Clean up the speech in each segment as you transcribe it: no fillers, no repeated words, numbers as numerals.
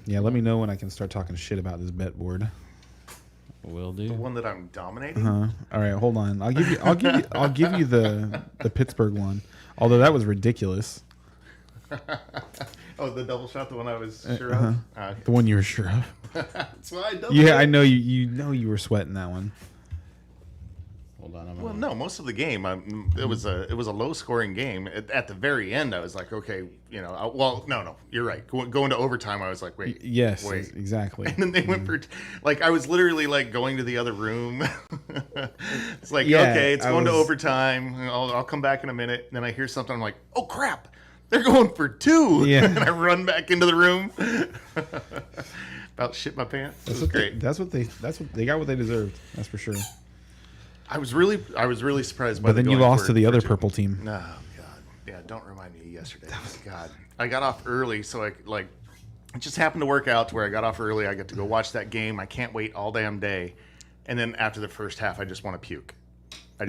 Yeah, let me know when I can start talking shit about this bet board. Will do. The one that I'm dominating. All right, hold on. I'll give you the Pittsburgh one. Although that was ridiculous. Oh, the double shot, the one I was sure of. The one you were sure of. That's why I doubled. Yeah, I know you were sweating that one. Hold on. Well, no, most of the game, it was a low scoring game. At the very end, I was like, okay, no, you're right. Going to overtime, I was like, wait, Yes, wait, exactly. and then they went for, I was literally going to the other room. It's like, Yeah, okay, it's going to overtime. I'll come back in a minute. And then I hear something. I'm like, oh crap, they're going for 2. Yeah. And I run back into the room. About shit my pants. It was great. That's what they got what they deserved. That's for sure. I was really surprised by. But then you lost to the other purple team. No, God, yeah, don't remind me of yesterday. God, I got off early, so it just happened to work out to where I got off early. I get to go watch that game. I can't wait all damn day, and then after the first half, I just want to puke. I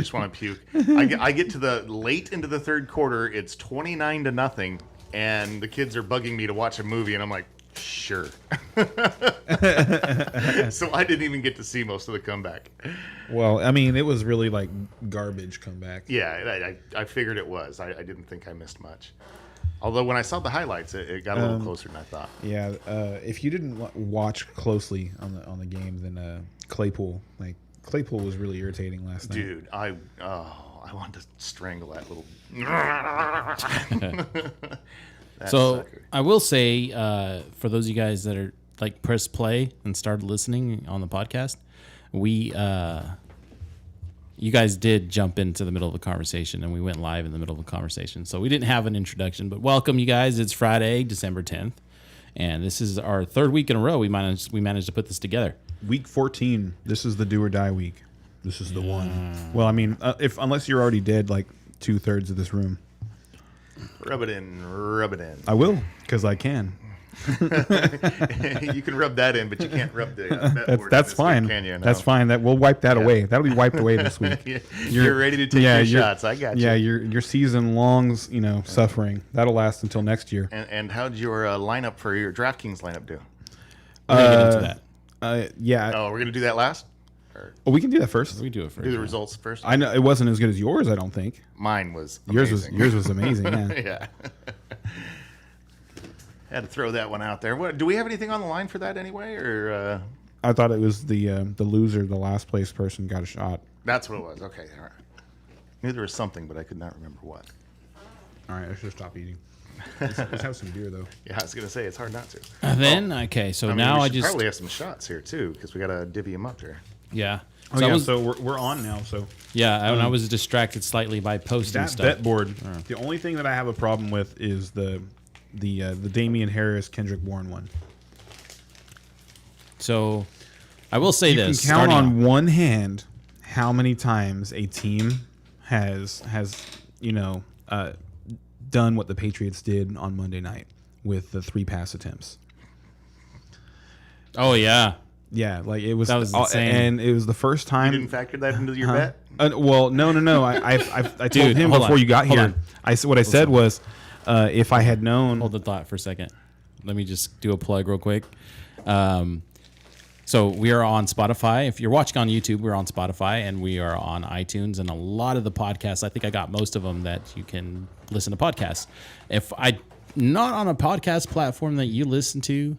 get to the late into the third quarter. It's 29-0, and the kids are bugging me to watch a movie, and I'm like, sure. So I didn't even get to see most of the comeback. Well, I mean, it was really garbage comeback. Yeah, I figured it was. I didn't think I missed much. Although when I saw the highlights, it got a little closer than I thought. Yeah, if you didn't watch closely on the game, then Claypool was really irritating last night. Dude, I wanted to strangle that little. So sucker. I will say, for those of you guys that are press play and started listening on the podcast, you guys did jump into the middle of a conversation, and we went live in the middle of a conversation. So we didn't have an introduction, but welcome you guys. It's Friday, December 10th, and this is our third week in a row we managed to put this together. Week 14. This is the do or die week. This is the one. Well, I mean, unless you're already dead, 2/3 of this room. Rub it in. I will, because I can. You can rub that in, but you can't rub the. That's fine. Week, can you? No. That's fine. We'll wipe that away. That'll be wiped away this week. You're ready to take your shots. I got you. Yeah, your season long, suffering that'll last until next year. And how'd your lineup for your DraftKings lineup do? We're gonna get into that. Yeah. Oh, we're gonna do that last. We can do that first. We do it first. Do the results first. I know it wasn't as good as yours. I don't think Mine was amazing. yours was amazing. Yeah. Yeah. Had to throw that one out there. What do we have anything on the line for that anyway? Or I thought it was the loser, the last place person got a shot. that's what it was. Okay, all right. Knew there was something, but I could not remember what. All right, I should stop eating. Let's have some beer though. Yeah, I was gonna say it's hard not to. So now we I should just probably have some shots here too because we gotta divvy them up here. yeah. Oh, So yeah, I was, so we're on now. So and I was distracted slightly by posting that stuff. bet board. The only thing that I have a problem with is the Damian Harris Kendrick Bourne one. So I will say You this: can count starting on one hand how many times a team has done what the Patriots did on Monday night with the 3 pass attempts. Oh yeah. Yeah, it was That was insane. and it was the first time. You didn't factor that into your bet? Well, no. I told Dude, him hold before on. you got Hold here. on. What I said was, if I had known. Hold the thought for a second. Let me just do a plug real quick. So we are on Spotify. If you're watching on YouTube, we're on Spotify, and we are on iTunes, and a lot of the podcasts. I think I got most of them that you can listen to podcasts. If I not on a podcast platform that you listen to,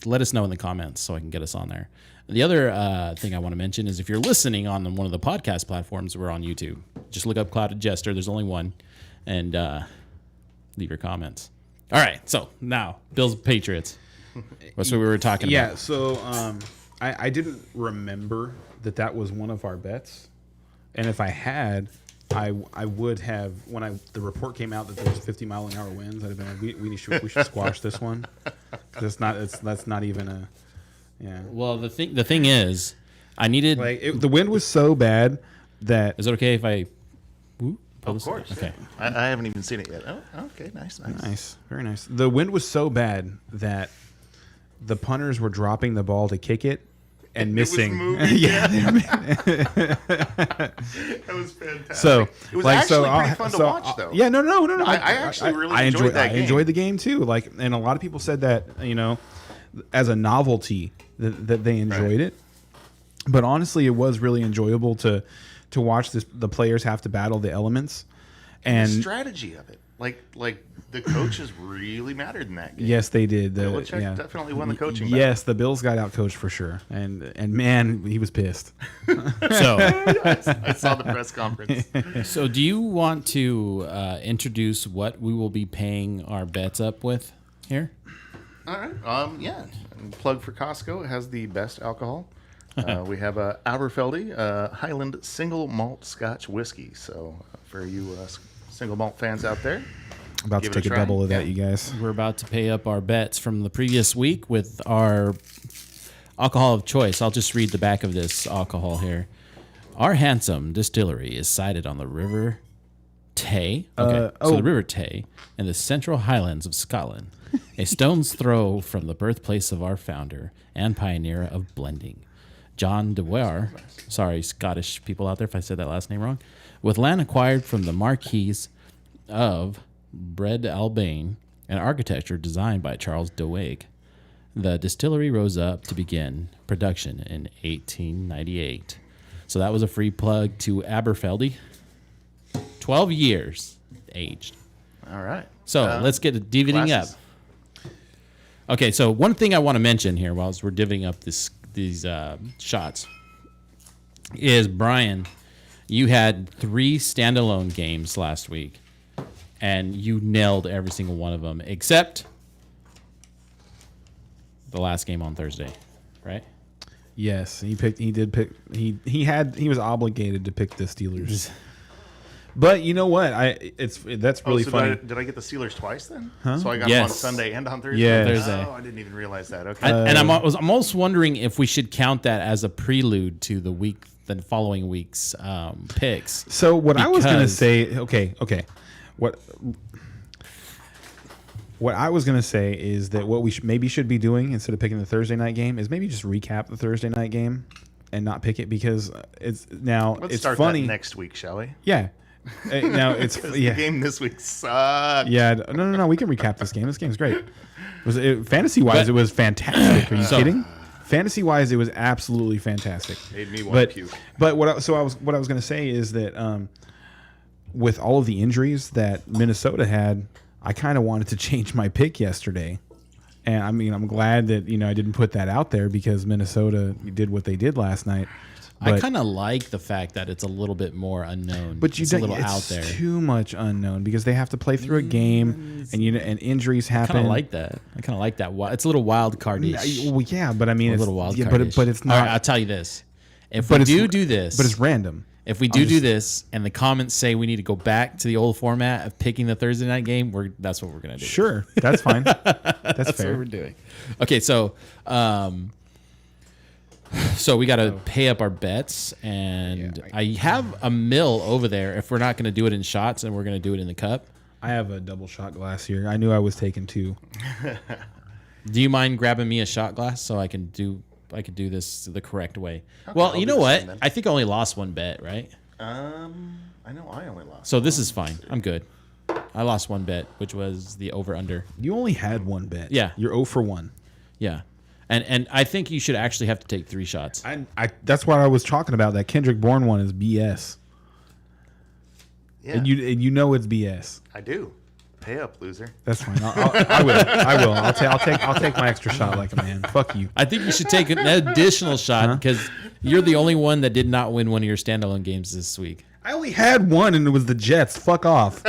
let us know in the comments so I can get us on there. The other thing I want to mention is if you're listening on one of the podcast platforms, we're on YouTube. Just look up Clouded Jester. There's only one, and leave your comments. All right, so now Bills Patriots. That's what we were talking about. Yeah, so I didn't remember that was one of our bets, and if I had, I would have when the report came out that there was 50-mile-an-hour winds. I'd have been like, we should squash this one. That's not even a yeah. Well, the thing is, I needed the wind was so bad that Is it okay if I? Of course. Okay. I haven't even seen it yet. Oh, okay. Nice. very nice. The wind was so bad that the punters were dropping the ball to kick it and missing. It was moving. Yeah, That was fantastic. So it was actually pretty fun to watch, though. Yeah, no. I actually really enjoyed that game. I enjoyed the game too. And a lot of people said that as a novelty that they enjoyed it. But honestly, it was really enjoyable to watch the players have to battle the elements and the strategy of it. Like the coaches really mattered in that game. Yes, they did. Belichick definitely won the coaching battle. Yes, the Bills got out coached for sure, and man, he was pissed. So, I saw the press conference. so do you want to introduce what we will be paying our bets up with here? All right. Yeah. And plug for Costco. It has the best alcohol. We have a Aberfeldy Highland single malt Scotch whiskey. So for you single malt fans out there, About to give it take a try. double of that, you guys. We're about to pay up our bets from the previous week with our alcohol of choice. I'll just read the back of this alcohol here. Our handsome distillery is sited on the River Tay. Okay, so the River Tay in the Central Highlands of Scotland, a stone's throw from the birthplace of our founder and pioneer of blending, John de Ware. Sorry, Scottish people out there if I said that last name wrong. With land acquired from the Marquis of Breadalbane and architecture designed by Charles de Wake, the distillery rose up to begin production in 1898. So that was a free plug to Aberfeldy. 12 years aged. All right. So let's get divvying glasses. up. Okay, so one thing I want to mention here whilst we're divvying up these shots is, Bryan, you had 3 standalone games last week, and you nailed every single one of them except the last game on Thursday, right? Yes, he did pick. He was obligated to pick the Steelers. But you know what? That's really so funny. Did I get the Steelers twice then? So I got them on Yes. Sunday and on Thursday? Yeah. Thursday. Oh, I didn't even realize that. Okay. And I'm almost wondering if we should count that as a prelude to the following week's picks. So what I was going to Because- say, okay. What I was going to say is that what we should be doing instead of picking the Thursday night game is maybe just recap the Thursday night game and not pick it, because Let's it's start funny. that next week, shall we? Yeah. Now it's The yeah. game this week sucked. Yeah, no. We can recap this game. This game's great. Fantasy wise, it was fantastic. Are you kidding? Fantasy wise, it was absolutely fantastic. Made me want to puke. But what I was going to say is that with all of the injuries that Minnesota had, I kind of wanted to change my pick yesterday. And I mean, I'm glad that I didn't put that out there, because Minnesota did what they did last night. I kind of like the fact that it's a little bit more unknown. But it's a little out there. Too much unknown, because they have to play through a game, and and injuries happen. I kind of like that. I kind of like that. It's a little wild cardish. Well, yeah, but I mean, A it's little wild yeah, cardish. but it's All not. right, I'll tell you this. If but we it's- do this, But it's random. if we do this, and the comments say we need to go back to the old format of picking the Thursday night game, that's what we're gonna do. Sure, that's fine. That's That's fair. what we're doing. Okay, so we got to pay up our bets, and I have a mill over there. If we're not going to do it in shots, and we're going to do it in the cup. I have a double shot glass here. I knew I was taking 2. Do you mind grabbing me a shot glass so I can do this the correct way? Okay, Well, I'll you do know the what? same then. I think I only lost one bet, right? I know I only lost. So this is fine. I'm good. I lost one bet, which was the over under. You only had one bet. Yeah. You're 0 for 1. Yeah. And I think you should actually have to take 3 shots. I that's what I was talking about. That Kendrick Bourne one is BS. Yeah, And you know it's BS. I do. Pay up, loser. That's fine. I will. I'll take my extra shot like a man. Fuck you. I think you should take an additional shot because you're the only one that did not win one of your standalone games this week. I only had one, and it was the Jets. Fuck off.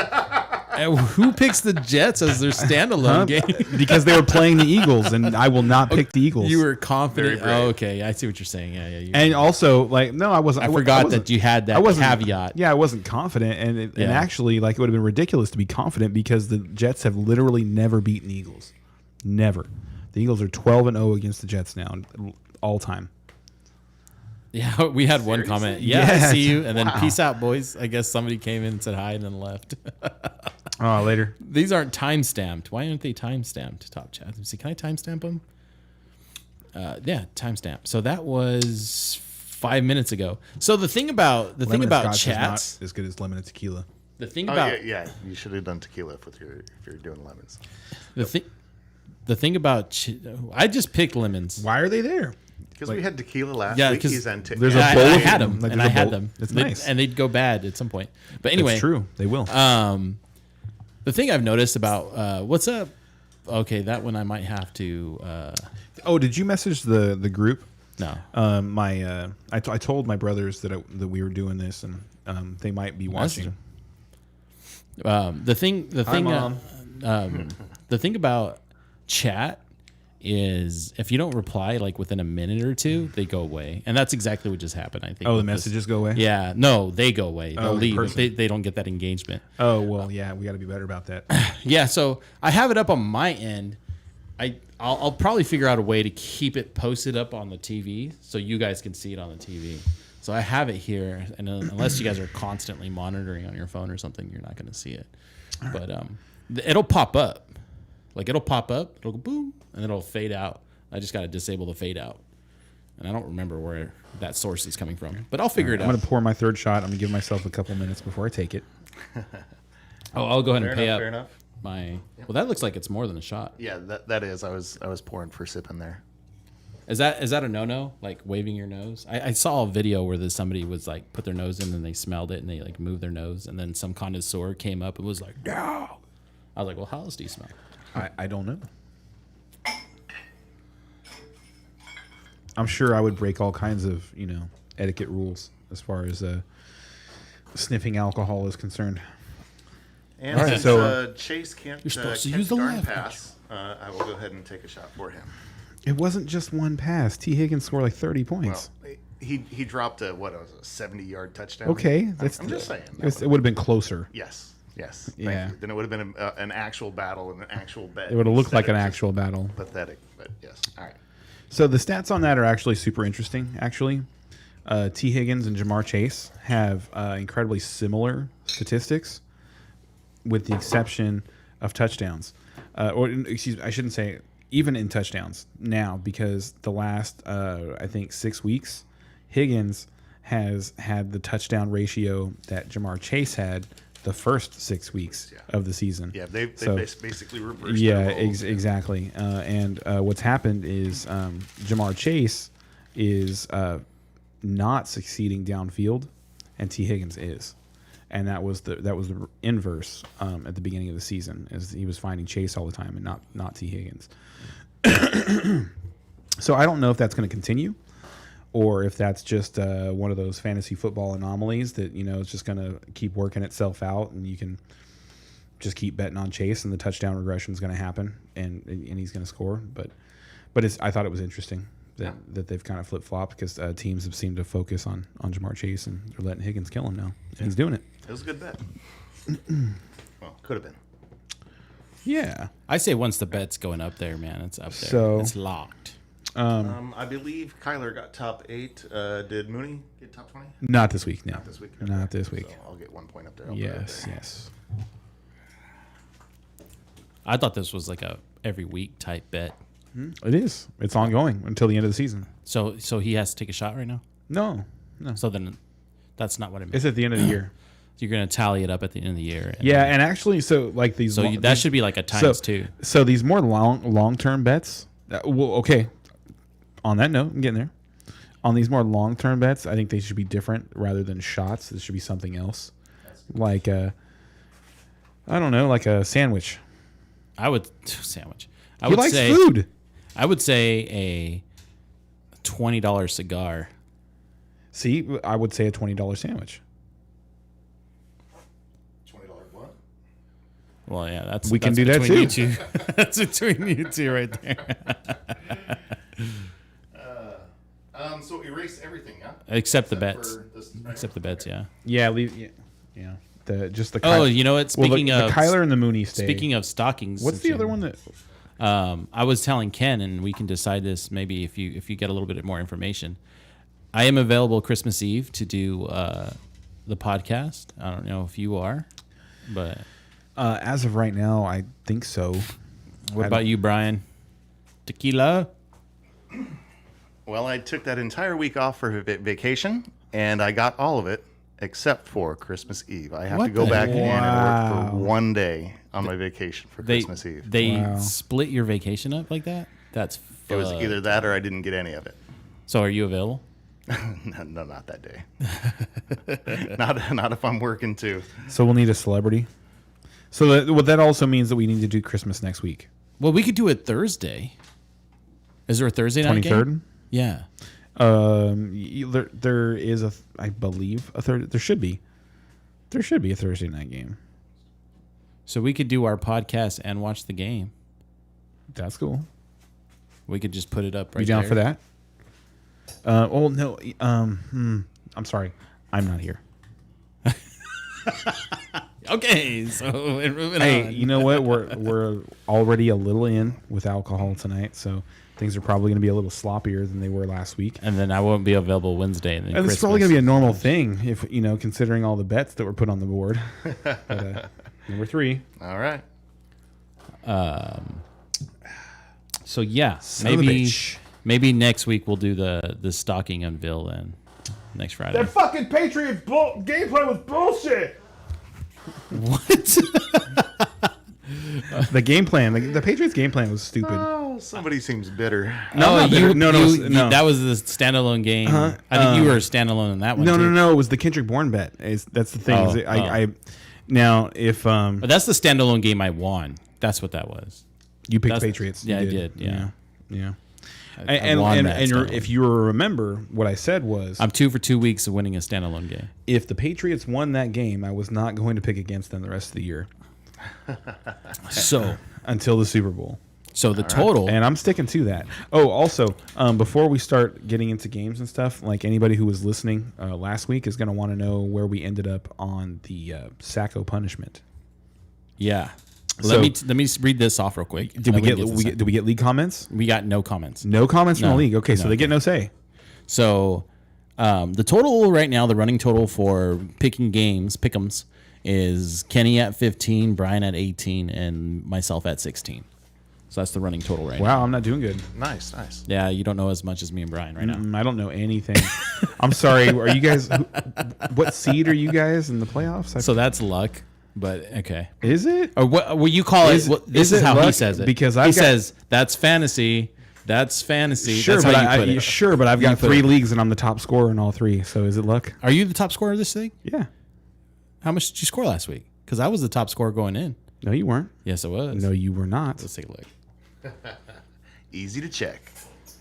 Who picks the Jets as their standalone game? Because they were playing the Eagles, and I will not pick the Eagles. You were confident. Very brave. Oh, okay. I see what you're saying. Yeah. And also, no, I wasn't. I forgot wasn't- that you had that I wasn't- caveat. Yeah, I wasn't confident, and Yeah. actually, it would have been ridiculous to be confident, because the Jets have literally never beaten the Eagles. Never. The Eagles are 12-0 against the Jets now, all time. Yeah, we had one comment. Yeah, Yeah. I see you. And then peace out, boys. I guess somebody came in and said hi and then left. Oh, later. These aren't time stamped. Why aren't they time stamped? Top chat. Let me see. Can I time stamp them? Yeah, time stamp. So that was 5 minutes ago. So the thing about Scotch chats, is not as good as lemon and tequila. the thing Oh about yeah. You should have done tequila if you're doing lemons. the thing. the thing about I just picked lemons. Why are they there? Because we had tequila last Yeah, week. 'cause He's on there's I, a bowl I of had them. them, Like, and there's I a had bowl. them. It's They'd- nice. and they'd go bad at some point. But anyway, It's true. They will. the thing I've noticed about what's up? Okay, that one I might have to. Oh, did you message the group? No. I told my brothers that we were doing this, and they might be watching. The thing, Mom. the thing about chat is if you don't reply like within a minute or two, they go away, and that's exactly what just happened. I think. Oh, the with this. messages go away. Yeah, no, they go away. They'll in leave. person. They don't get that engagement. Oh well, yeah, we got to be better about that. Yeah, so I have it up on my end. I'll probably figure out a way to keep it posted up on the TV so you guys can see it on the TV. So I have it here, and unless you guys are constantly monitoring on your phone or something, you're not going to see it. But it'll pop up. Like it'll pop up, it'll go boom, and it'll fade out. I just got to disable the fade out. And I don't remember where that source is coming from, but I'll figure it out. I'm gonna pour my third shot. I'm gonna give myself a couple minutes before I take it. I'll go ahead and pay Fair up enough. my. Well, that looks like it's more than a shot. Yeah, that is. I was pouring for sipping there. Is that a no-no? Like waving your nose? I saw a video where somebody was like put their nose in and they smelled it and they like moved their nose and then some connoisseur came up and was like, no. I was like, well, how else do you smell? I don't know. I'm sure I would break all kinds of etiquette rules as far as sniffing alcohol is concerned. And All right, since so, Chase can't You're supposed to catch use the darn left. pass, I will go ahead and take a shot for him. It wasn't just one pass. T. Higgins scored like 30 points. Well, he dropped a 70-yard touchdown. Okay, I'm just saying. It would have been closer. Yes. Thank Yeah. you. Then it would have been an actual battle and an actual bet. It would have looked instead like an of just actual battle. pathetic. But yes. All right. So the stats on that are actually super interesting. Actually, T. Higgins and Jamar Chase have incredibly similar statistics, with the exception of touchdowns. Or excuse me, I shouldn't say even in touchdowns now, because the last I think 6 weeks, Higgins has had the touchdown ratio that Jamar Chase had the first 6 weeks of the season. Yeah, they So- basically reversed. Yeah, their roles. exactly. And what's happened is Jamar Chase is not succeeding downfield, and T. Higgins is, and that was the inverse at the beginning of the season, as he was finding Chase all the time and not T. Higgins. So I don't know if that's going to continue, or if that's just one of those fantasy football anomalies that it's just going to keep working itself out, and you can just keep betting on Chase, and the touchdown regression is going to happen, and he's going to score. But I thought it was interesting that they've kind of flip flopped, because teams have seemed to focus on Jamar Chase, and they're letting Higgins kill him now. And he's doing it. It was a good bet. Well, could have been. Yeah. I say once the bet's going up there, man, it's up there. So- It's locked. I believe Kyler got top 8. Did Mooney get top 20? Not this week. No. Not this week. Not this week. So I'll get 1 point up there. I'll put it up Yes. there. Yes. I thought this was like a every week type bet. It is. It's ongoing until the end of the season. So he has to take a shot right now. No. So then, that's not what I meant. It's at the end of the year. You're gonna tally it up at the end of the year. and- Yeah, and actually, so like these. So that should be like a times two. So these more long term bets. Well, okay. On that note, I'm getting there. On these more long term bets, I think they should be different rather than shots. This should be something else, like I don't know, like a sandwich. I would sandwich. I He would likes say food. I would say a $20 cigar. See, I would say a $20 sandwich. $20 what? Well, yeah, that's We can that's do that between too. You two. That's between you two right there. So erase everything, yeah? Except the bets. for this, right? Except the bets, yeah. Yeah, leave. Yeah. The Oh, you know what? Speaking the of Kyler and the Mooney stay. Speaking of stockings, What's the other one that? I was telling Ken, and we can decide this maybe if you get a little bit more information. I am available Christmas Eve to do the podcast. I don't know if you are, but As of right now, I think so. what about you, Bryan? Tequilla? Well, I took that entire week off for vacation, and I got all of it except for Christmas Eve. I have What to go the back heck? and work Wow. for 1 day. on my vacation for Christmas Eve. They Wow. split your vacation up like that? That's It was either that or I didn't get any of it. So are you available? No, not that day. not if I'm working too. So we'll need a celebrity. So that also means that we need to do Christmas next week. Well, we could do it Thursday. Is there a Thursday night game? 23rd? Yeah. There is I believe a third. There should be a Thursday night game. So we could do our podcast and watch the game. That's cool. We could just put it up right You down there. for that? Oh no. I'm sorry. I'm not here. Okay, so we're moving Hey, on. you know what? We're already a little in with alcohol tonight, so things are probably going to be a little sloppier than they were last week. And then I won't be available Wednesday. And then And it's Christmas. probably going to be a normal thing if considering all the bets that were put on the board. But, number 3. All right. So yeah, Son of a bitch. maybe next week we'll do the stocking unveil then. Next Friday. fucking Patriots gameplay was bullshit. What? The game plan, the Patriots game plan was stupid. Oh, somebody seems bitter. No, not bitter. No. That was the standalone game. Uh-huh. I think you were standalone in that one. too. No. It was the Kendrick Bourne bet. That's the thing. I now if But that's the standalone game I won. That's what that was. you picked that's- Patriots, yeah, you I did, yeah. yeah. I won that standalone. If you remember, what I said was, I'm 2 for 2 weeks of winning a standalone game. if the Patriots won that game, I was not going to pick against them the rest of the year So until the Super Bowl. the total. And I'm sticking to that. Oh, also, before we start getting into games and stuff, like anybody who was listening last week is going to want to know where we ended up on the Sacco punishment. Yeah. So- let me read this off real quick. Did we get league comments? We got no comments. No comments from No. the league. Okay, so No. they get no say. So the total right now, the running total for picking games, pick'ems, is Kenny at 15, Bryan at 18, and myself at 16. So that's the running total right now. Wow, I'm not doing good. Nice. Yeah, you don't know as much as me and Bryan right now. I don't know anything. I'm sorry. Are you guys? What seed are you guys in the playoffs? So that's luck, but okay. Is it? Or what you call Is- it? This is is it how he luck? says it. Because he I've got- says that's fantasy. That's fantasy. Sure, that's but how you put it. sure, but I've got put 3 it. leagues and I'm the top scorer in all 3. So is it luck? Are you the top scorer of this thing? Yeah. How much did you score last week? Because I was the top scorer going in. No, you weren't. Yes, it was. No, you were not. Let's take a look. Easy to check.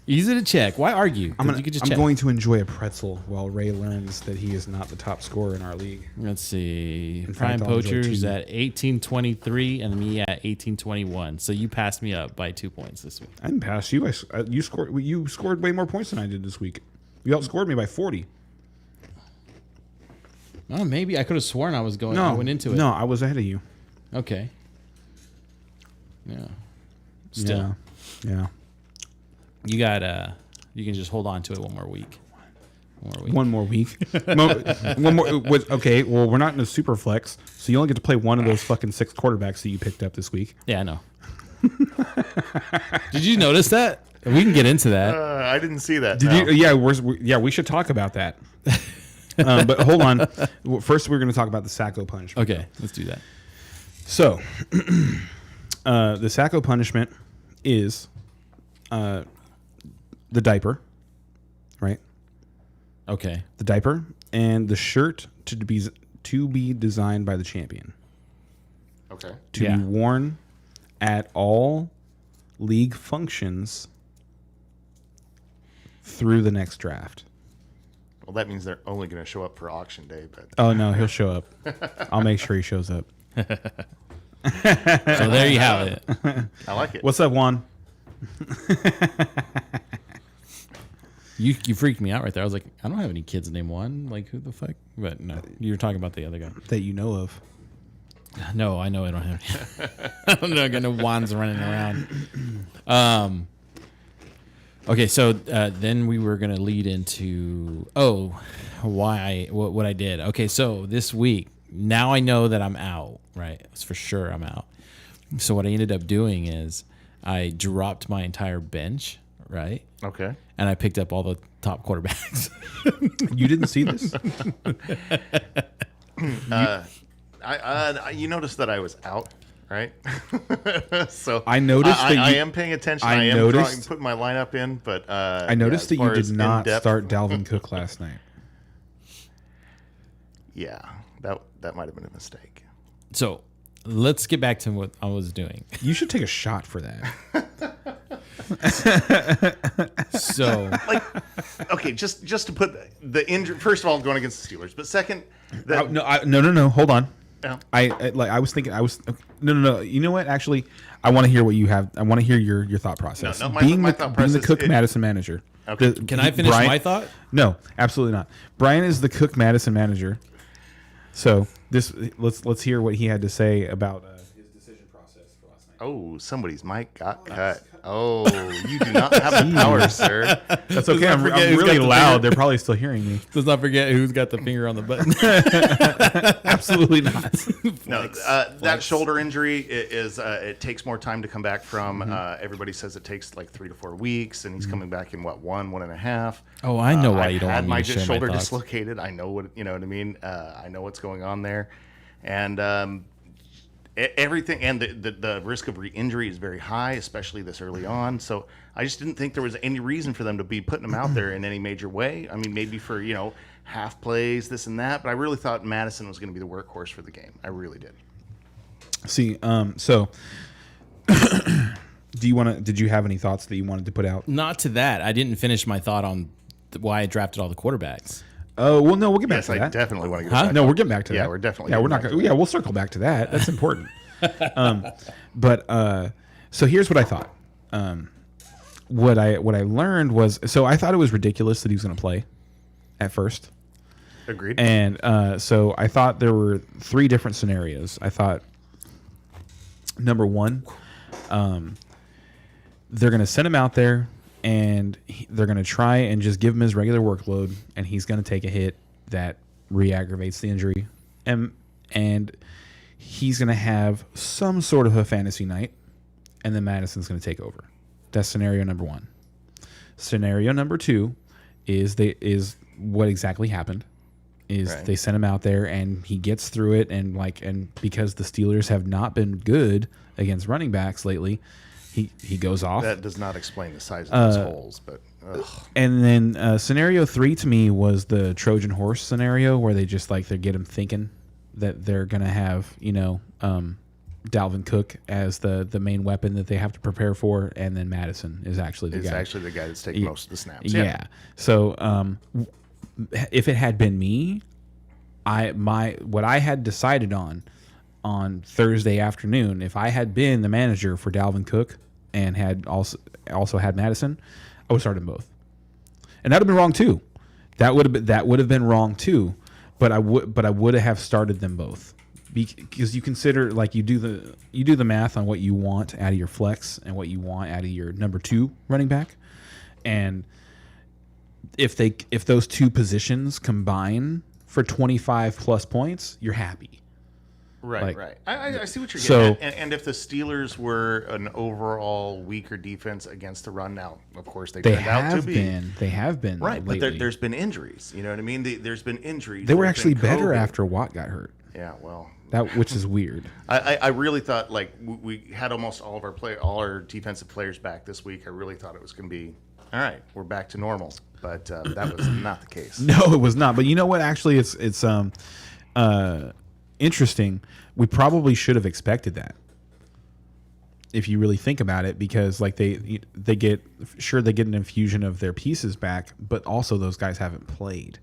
Easy to check. Why argue? 'Cause you could just check. going to enjoy a pretzel while Ray learns that he is not the top scorer in our league. Let's see. fact, Prime I'll enjoy Poachers 2. at 1823 and me at 1821. So you passed me up by 2 points this week. I didn't pass you. You scored way more points than I did this week. You outscored me by 40. Oh, maybe I could have sworn I was going. I went into it. No, I was ahead of you. Okay. Yeah. Still, Yeah. you got. You can just hold on to it one more week. One more week. One more. Okay, well, we're not in a super flex, so you only get to play one of those fucking 6 quarterbacks that you picked up this week. Yeah, I know. Did you notice that? We can get into that. I didn't see that. Did no. you? Yeah, we should talk about that. But hold on. First, we're going to talk about the Sacco punishment. Okay, let's do that. So, the Sacco punishment is the diaper, right? Okay. The diaper and the shirt to be designed by the champion. Okay. To Yeah. be worn at all league functions through the next draft. Well, that means they're only going to show up for auction day, but Oh no, he'll show up. I'll make sure he shows up. So there you have it. I like it. What's up, Juan? You freaked me out right there. I was like, I don't have any kids named Juan. Like, who the fuck? But no, you were talking about the other guy. That you know of. No, I know I don't have. I don't know. I got no wands running around. Okay, so then we were gonna lead into what I did. Okay, so this week now I know that I'm out. Right, it's for sure I'm out. So what I ended up doing is I dropped my entire bench. Right, Okay. and I picked up all the top quarterbacks. You didn't see this? You noticed that I was out. right? So I noticed that I you- am paying attention. I I am noticed- putting my lineup in, but I noticed that you did not start Dalvin Cook last night. Yeah, that might have been a mistake. So let's get back to what I was doing. You should take a shot for that. So Okay, just to put the injury. First of all, going against the Steelers, but second, No. Hold on. Yeah. I was thinking. No. You know what? Actually, I want to hear what you have. I want to hear your thought process. No, my being thought being the process, Cook Madison manager. Okay. can I finish my thought? No, absolutely not. Bryan is the Cook Madison manager. So let's hear what he had to say about his decision process for last night. Oh, somebody's mic got cut. Oh, you do not have the power, sir. That's okay. I'm forget who's really got the loud. finger. They're probably still hearing me. Let's not forget who's got the finger on the button. Absolutely not. No, that shoulder injury is it takes more time to come back from. Everybody says it takes like 3 to 4 weeks, and he's coming back in 1.5. Oh, I know why I you don't had want my me to share shoulder my thoughts. dislocated. I know what you know what I mean. I know what's going on there, and everything and the risk of re-injury is very high, especially this early on. So I just didn't think there was any reason for them to be putting him out there in any major way. I mean, maybe for half plays, this and that, but I really thought Madison was going to be the workhorse for the game. I really did. See, so did you have any thoughts that you wanted to put out? Not to that. I didn't finish my thought on why I drafted all the quarterbacks. Oh, well, no, we'll get back Yes, to I that. definitely want to get Huh? back. No, we're getting back to that. Yeah, we're definitely Yeah, we're getting not. back Gonna, yeah, we'll circle back to that. That's important. So here's what I thought. What I learned was, so I thought it was ridiculous that he was going to play at first, Agreed. and so I thought there were 3 different scenarios. I thought number 1, they're going to send him out there, and they're going to try and just give him his regular workload, and he's going to take a hit that re-aggravates the injury, and he's going to have some sort of a fantasy night, and then Madison's going to take over. That's scenario number 1. Scenario number 2 is what exactly happened. Right. They sent him out there and he gets through it, and because the Steelers have not been good against running backs lately, he goes off. That does not explain the size of those holes, but And then scenario 3 to me was the Trojan horse scenario, where they just they get him thinking that they're gonna have Dalvin Cook as the main weapon that they have to prepare for, and then Madison is actually the it's guy. actually the guy that's taking most of the snaps. Yeah. So if it had been me, what I had decided on Thursday afternoon, if I had been the manager for Dalvin Cook and had also had Madison, I would start them both, and that'd have been wrong too. That would have been wrong too. But I would have started them both, because you consider you do the math on what you want out of your flex and what you want out of your number 2 running back, and if those 2 positions combine for 25 plus points, you're happy. Right. I see what you're So- getting at. And if the Steelers were an overall weaker defense against the run, now, of course, they turned out to be. They have been. Right, but lately. there's been injuries. You know what I mean? There's been injuries. They were There's actually been better COVID. after Watt got hurt. Yeah, well, Which is weird. I really thought we had almost all our defensive players back this week. I really thought it was going to be all right. We're back to normal, but that was not the case. No, it was not. But you know what? Actually, it's interesting. We probably should have expected that, if you really think about it, because they get an infusion of their pieces back, but also those guys haven't played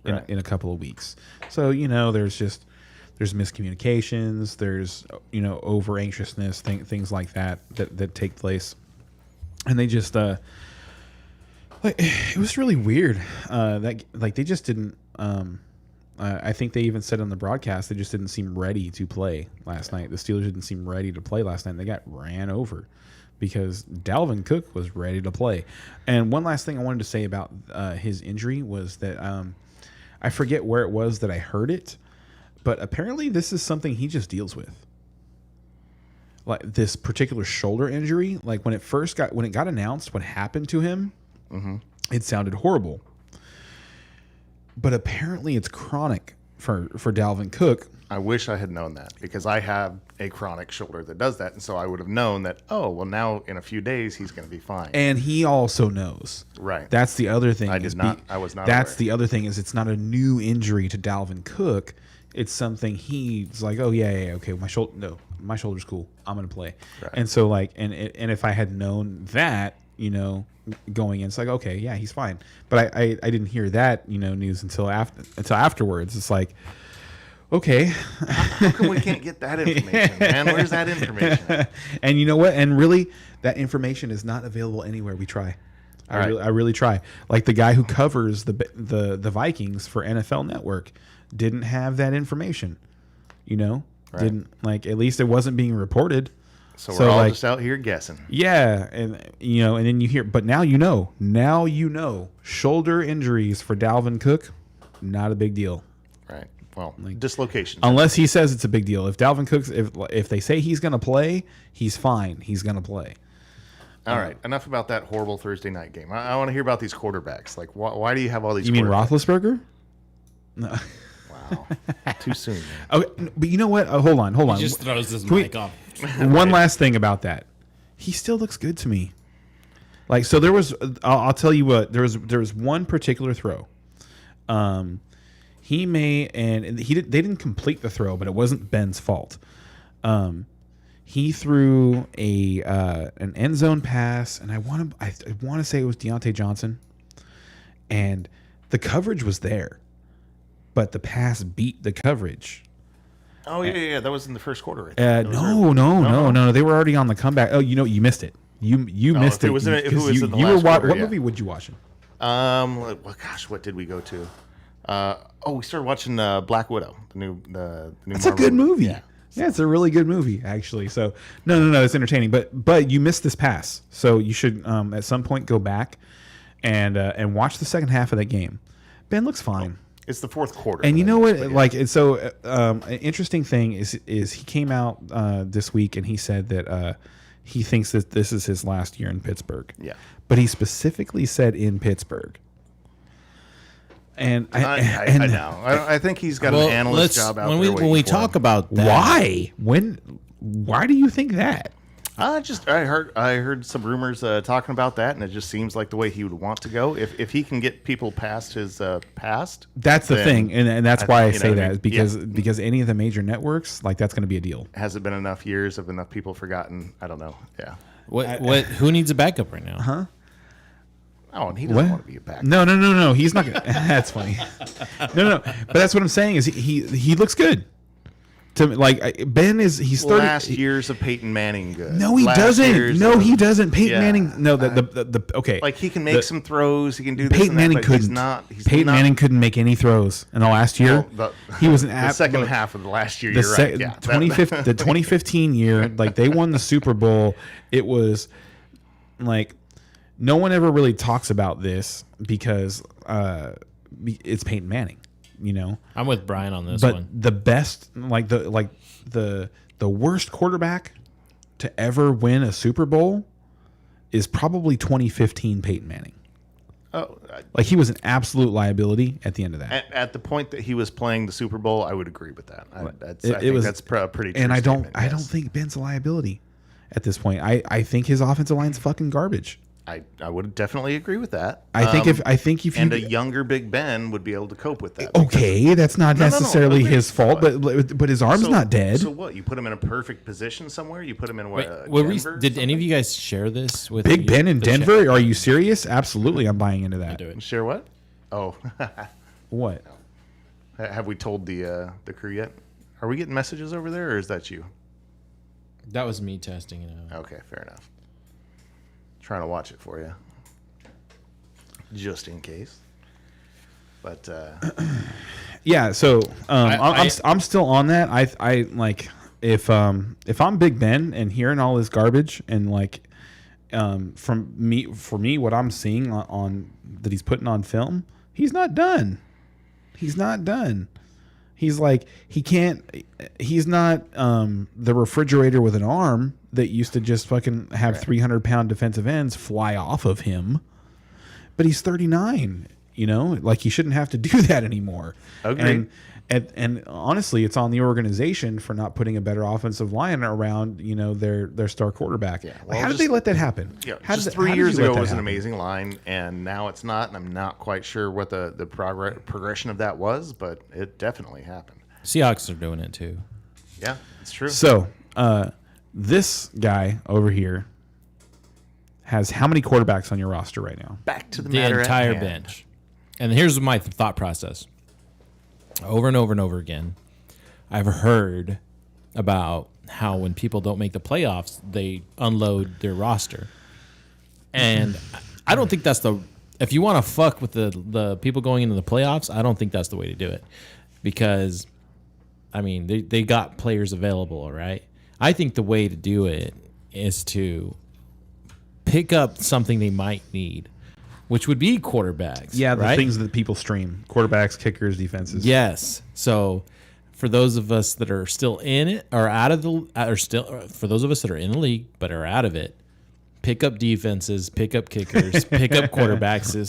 in a couple of weeks. So there's miscommunications, there's over anxiousness, things like that take place, and they just it was really weird that they just didn't. I think they even said on the broadcast they just didn't seem ready to play last night. The Steelers didn't seem ready to play last night, and they got ran over because Dalvin Cook was ready to play. And one last thing I wanted to say about his injury was that I forget where it was that I heard it, but apparently this is something he just deals with. Like this particular shoulder injury, when it got announced what happened to him, it sounded horrible. But apparently it's chronic for Dalvin Cook, I wish I had known that because I have a chronic shoulder that does that. And so I would have known that, oh, well, now in a few days, he's going to be fine. And he also knows. Right. That's the other thing. I was not That's aware. the other thing is it's not a new injury to Dalvin Cook. It's something he's like, oh, yeah, okay, my shoulder's cool. I'm going to play. Right. And so, like, and if I had known that, going in, it's like, okay, yeah, he's fine. But I didn't hear that, news until afterwards. It's like, okay. How come we can't get that information, man? Where's that information? And you know what? And really, that information is not available anywhere we try. I really try. Like the guy who covers the Vikings for NFL Network didn't have that information. Right. Didn't, like, at least it wasn't being reported. So we're all just out here guessing. Yeah, and and then you hear, but now shoulder injuries for Dalvin Cook, not a big deal. Right. Well, dislocation. Unless he says it's a big deal. If Dalvin Cook's, if they say he's going to play, he's fine. He's going to play. All right. Enough about that horrible Thursday night game. I want to hear about these quarterbacks. Like, why do you have all these? You mean Roethlisberger? No. Wow. Too soon, man. Okay, but you know what? Hold on. He just throws his mic off. One last thing about that. He still looks good to me. Like, so there was, I'll tell you what, there was one particular throw. He made, and they didn't complete the throw, but it wasn't Ben's fault. He threw an end zone pass, and I want to say it was Deontay Johnson, and the coverage was there, but the pass beat the coverage. Oh yeah. That was in the first quarter, right? No. They were already on the comeback. Oh, you missed it. You missed it. Who was in the last quarter? What movie would you watching? Well, gosh, what did we go to? We started watching Black Widow, the new That's Marvel a good movie. Yeah. Yeah, it's a really good movie, actually. So no, it's entertaining. But you missed this pass, so you should at some point go back and watch the second half of that game. Ben looks fine. It's the fourth quarter. And you know what? Like, so an interesting thing is he came out this week and he said that he thinks that this is his last year in Pittsburgh. Yeah. But he specifically said in Pittsburgh. And I know. I think he's got an analyst job out there. When we talk about that, why do you think that? I heard some rumors talking about that, and it just seems like the way he would want to go. If he can get people past his past, that's the thing, and that's why I say that is because because any of the major networks, like, that's going to be a deal. Has it been enough years of enough people forgotten? I don't know. Yeah. Who needs a backup right now? Huh? Oh, and he doesn't want to be a backup. No. He's not gonna. That's funny. No. But that's what I'm saying is he looks good. To me, like, Ben he's 30. Last years of Peyton Manning good. No, he doesn't. No, he doesn't. Peyton Manning. No, okay. Like, he can make some throws. He can do this. Peyton Manning couldn't. Peyton Manning couldn't make any throws in the last year. He was the second half of the last year. The You're right. Yeah. 2015 year, like, they won the Super Bowl. It was like, no one ever really talks about this because it's Peyton Manning. I'm with Bryan on this but one. The best, the worst quarterback to ever win a Super Bowl is probably 2015 Peyton Manning. Oh, like, he was an absolute liability at the end of that. At the point that he was playing the Super Bowl, I would agree with that. I think that's pretty true. And I don't statement, think Ben's a liability at this point. I think his offensive line's fucking garbage. I would definitely agree with that. I think if you and a younger Big Ben would be able to cope with that. Okay, that's not necessarily his fault, but his arm's not dead. So what? You put him in a perfect position somewhere? You put him in Denver? Did any of you guys share this with Big Ben in Denver? Are you serious? Absolutely, I'm buying into that. Do it. Share what? Oh, what? Have we told the crew yet? Are we getting messages over there, or is that you? That was me testing it out. Okay, fair enough. Trying to watch it for you, just in case. But yeah, so I'm still on that. I like, if I'm Big Ben and hearing all this garbage and, like, for me what I'm seeing on that he's putting on film, he's not done. He's like, he's not the refrigerator with an arm that used to just fucking have 300-pound defensive ends fly off of him. But he's 39. You know, like he shouldn't have to do that anymore. Agreed. And honestly, it's on the organization for not putting a better offensive line around, you know, their star quarterback. Yeah, Like, well, how did they let that happen? Yeah, How just did, 3 how did years you let ago that was an happen? amazing line, and now it's not. And I'm not quite sure what the progression of that was, but it definitely happened. Seahawks are doing it too. Yeah, it's true. So, this guy over here has how many quarterbacks on your roster right now? Back to the The matter entire at hand. bench. And here's my thought process. Over and over and over again, I've heard about how when people don't make the playoffs, they unload their roster. And I don't think that's the... If you want to fuck with the people going into the playoffs, I don't think that's the way to do it. Because, I mean, they got players available, all right? I think the way to do it is to pick up something they might need, which would be quarterbacks. Yeah, the right? things that people stream: quarterbacks, kickers, defenses. Yes. So for those of us that are still in it or out of the, or still for those of us that are in the league but are out of it, pick up defenses, pick up kickers, pick up quarterbacks,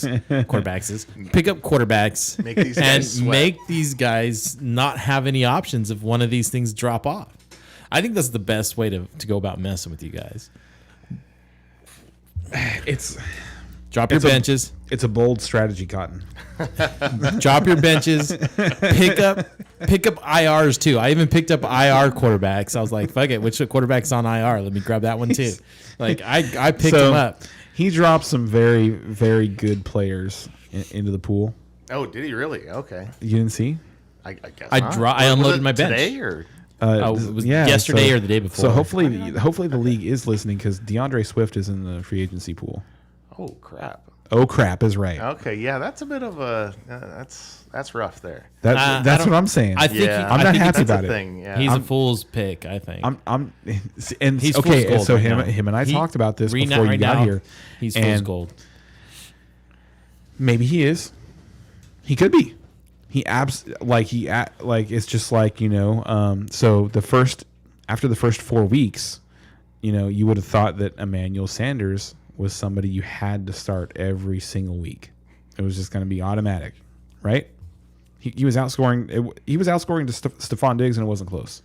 pick up quarterbacks, Make these and guys sweat. make these guys not have any options if one of these things drop off. I think that's the best way to go about messing with you guys. It's Drop your benches. it's a bold strategy, Cotton. Drop your benches. Pick up IRs too. I even picked up IR quarterbacks. I was like, fuck it, which quarterback's on IR? Let me grab that one too. Like I picked them up. He dropped some very, very good players into the pool. Oh, did he really? Okay. You didn't see? I guess I not. I Was unloaded it my bench. today or It was yesterday or the day before. So hopefully the league is listening because DeAndre Swift is in the free agency pool. oh crap. Oh crap is right. Okay, yeah, that's a bit of a that's rough there. That's I that's don't- what I'm saying. I think Yeah. I'm I not think happy That's about a it. thing. Yeah. he's a fool's pick. I think. I'm and He's okay. fool's gold So right him now. him and I He- talked about this right before now- you got right now, here. He's fool's And gold. maybe he is. He could be. He it's just like, you know. So after the first 4 weeks, you know, you would have thought that Emmanuel Sanders was somebody you had to start every single week. It was just going to be automatic, right? He was outscoring. He was outscoring to Stephon Diggs, and it wasn't close.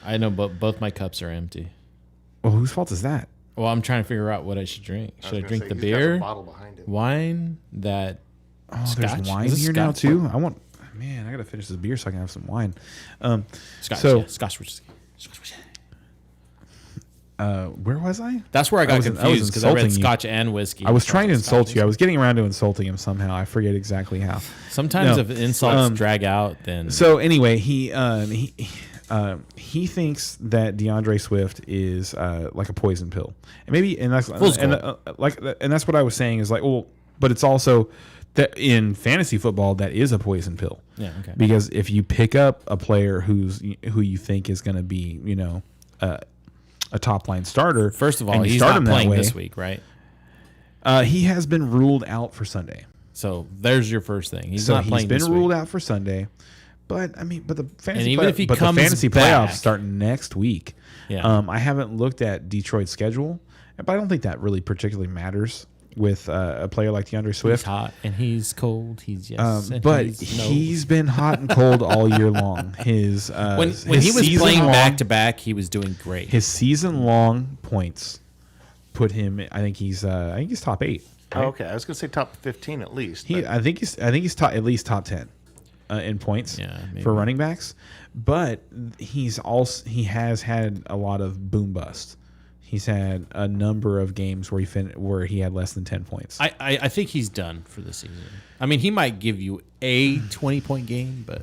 I know, but both my cups are empty. Well, whose fault is that? Well, I'm trying to figure out what I should drink. I was Should I gonna drink say, the he's got beer, bottle behind him. wine, that Oh, Scotch? there's wine Is this here now Scotch? too. Man, I gotta finish this beer so I can have some wine. Scotch? So- Yeah, Scotch whiskey. Where was I? That's where I got I was confused because I read insulting you. Scotch and whiskey. I was trying to Scotch insult you. I whiskey. was getting around to insulting him somehow. I forget exactly how. Sometimes No. if insults drag out, then So anyway, he thinks that DeAndre Swift is like a poison pill, and that's Fool's and that's what I was saying is like, well, but it's also that in fantasy football that is a poison pill. Yeah, okay. Because if you pick up a player who you think is going to be, you know, a top line starter, First of all, and you he's start not him that playing way, this week, right? He has been ruled out for Sunday. So there's your first thing. He's So not playing been this ruled week. out for Sunday. But I mean, but the fantasy even if he comes the fantasy back- playoffs start next week. Yeah. I haven't looked at Detroit's schedule, but I don't think that really particularly matters with a player like DeAndre He's Swift. hot and he's cold. He's yes, and But he's no. he's been hot and cold all year long. His when his he was season playing long- back to back, he was doing great. his season long points put him. I think he's top 8. Oh, okay, I was gonna say top 15 at least. but- I think he's top, at least top 10 in points Yeah, maybe. for running backs. But he has had a lot of boom bust. He's had a number of games where he had less than 10 points. I think he's done for the season. I mean, he might give you a 20-point game, but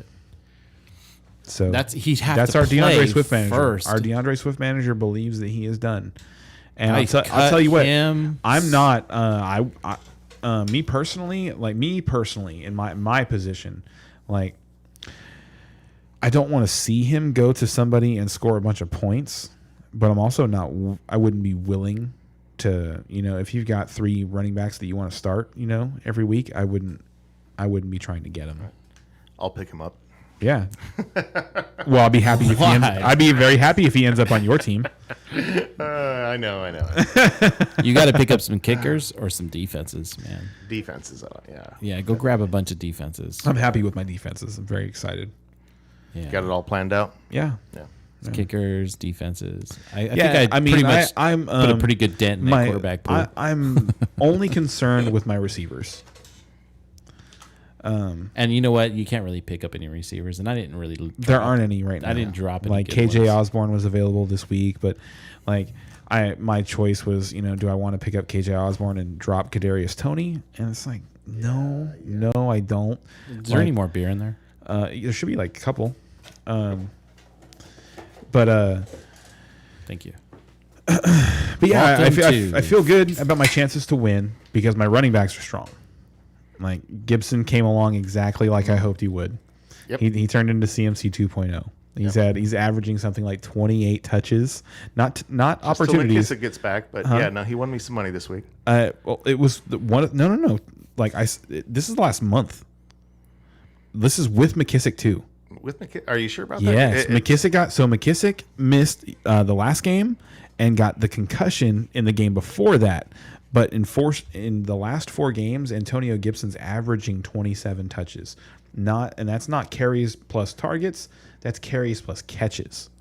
So he'd have that's to our play DeAndre Swift manager. first. Our DeAndre Swift manager believes that he is done. And I I'll tell you what, him. I'm not. Me personally, in my position, like I don't want to see him go to somebody and score a bunch of points, but I'm also not. I wouldn't be willing to, you know, if you've got 3 running backs that you want to start, you know, every week, I wouldn't be trying to get them. I'll pick him up. Yeah. Well, I'll be happy if I'd be very happy if he ends up on your team. I know. You got to pick up some kickers or some defenses, man. Defenses, yeah. Yeah, go grab a bunch of defenses. I'm happy with my defenses. I'm very excited. Yeah. Got it all planned out? Yeah. Yeah. Kickers, defenses. I Yeah, think pretty much I'm put a pretty good dent in that quarterback pool. I'm only concerned with my receivers. And you know what? You can't really pick up any receivers, and I didn't really. There aren't any right now. I didn't drop any. Like good KJ ones. Osborne was available this week, but like my choice was, do I want to pick up KJ Osborne and drop Kadarius Toney? And it's like, no, I don't. Is there any more beer in there? There should be like a couple. But Thank you. yeah, Welcome I feel good about my chances to win because my running backs are strong. Like Gibson came along exactly like I hoped he would. Yep. He turned into CMC 2.0. He's averaging something like 28 touches, not opportunities. Until McKissick gets back, but he won me some money this week. Well, it was the one. No. Like this is the last month. This is with McKissick too. With McKissick, are you sure about that? Yes, McKissick missed the last game and got the concussion in the game before that. But in the last 4 games, Antonio Gibson's averaging 27 touches. And that's not carries plus targets. That's carries plus catches.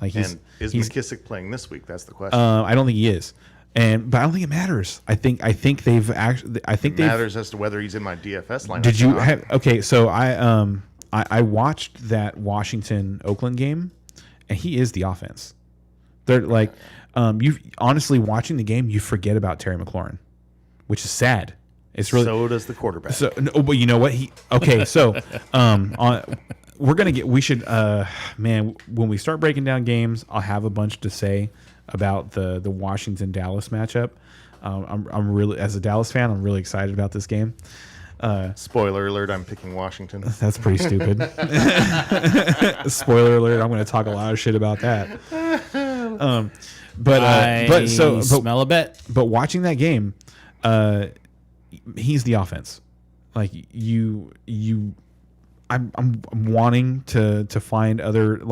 Like is McKissick playing this week? That's the question. I don't think he is. But I don't think it matters. I think they've actually. It matters as to whether he's in my DFS lineup. Did you have? Okay, so I watched that Washington Oakland game, and he is the offense. They're like. You honestly watching the game, you forget about Terry McLaurin, which is sad. It's really so does the quarterback. So, no, but you know what? We should man, when we start breaking down games, I'll have a bunch to say about the Washington Dallas matchup. I'm really, as a Dallas fan, I'm really excited about this game. Spoiler alert, I'm picking Washington. That's pretty stupid. Spoiler alert, I'm going to talk a lot of shit about that. But smell a bet. But watching that game, he's the offense. Like I'm wanting to find other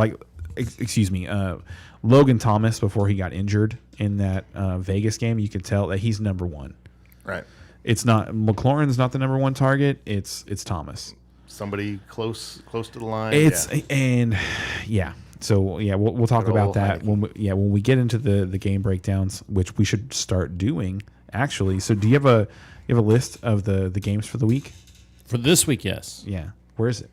Logan Thomas before he got injured in that Vegas game. You could tell that he's number one. Right. It's not McLaurin's not the number one target. It's Thomas. Somebody close to the line. So we'll talk about that when we get into the game breakdowns, which we should start doing actually. So do you have a list of the games for the week? For this week, yes. Yeah. Where is it?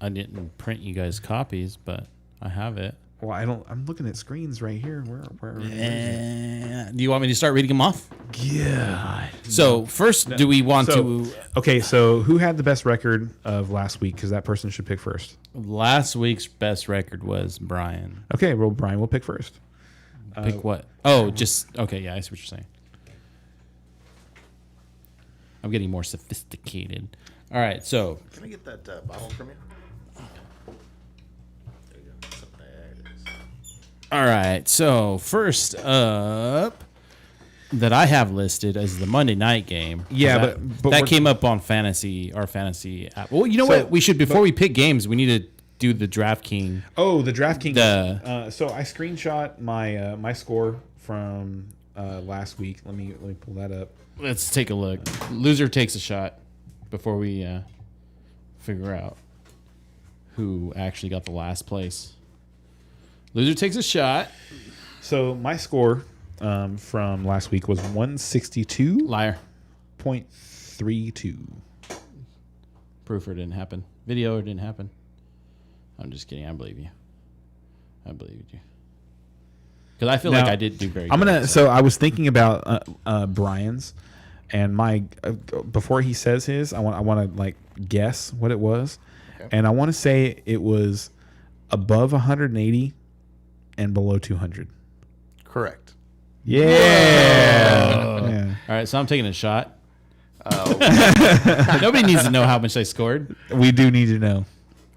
I didn't print you guys copies, but I have it. Well, I'm looking at screens right here. Where is it? Do you want me to start reading them off? Yeah. So first, do we want to? Okay, so who had the best record of last week? Because that person should pick first. Last week's best record was Bryan. Okay, well, Bryan will pick first. Pick what? Oh, just okay. Yeah, I see what you're saying. I'm getting more sophisticated. All right, so can I get that bottle from you? There you go. There it is. All right, so first up that I have listed as the Monday night game. Yeah, but that came up on our fantasy app. Well, you know what? We should before we pick games, we need to do the DraftKings. Oh, the DraftKings. So I screenshot my score from last week. Let me pull that up. Let's take a look. Loser takes a shot before we figure out who actually got the last place. Loser takes a shot. So my score from last week was 162. Liar. 0.32. Proof or didn't happen. Video or didn't happen. I'm just kidding. I believe you. I believed you. Because I feel like I did do very good. So I was thinking about Bryan's, and before he says his, I want to like guess what it was, and I want to say it was above 180 and below 200. Correct. Yeah. Yeah. All right, so I'm taking a shot. Nobody needs to know how much I scored. We do need to know.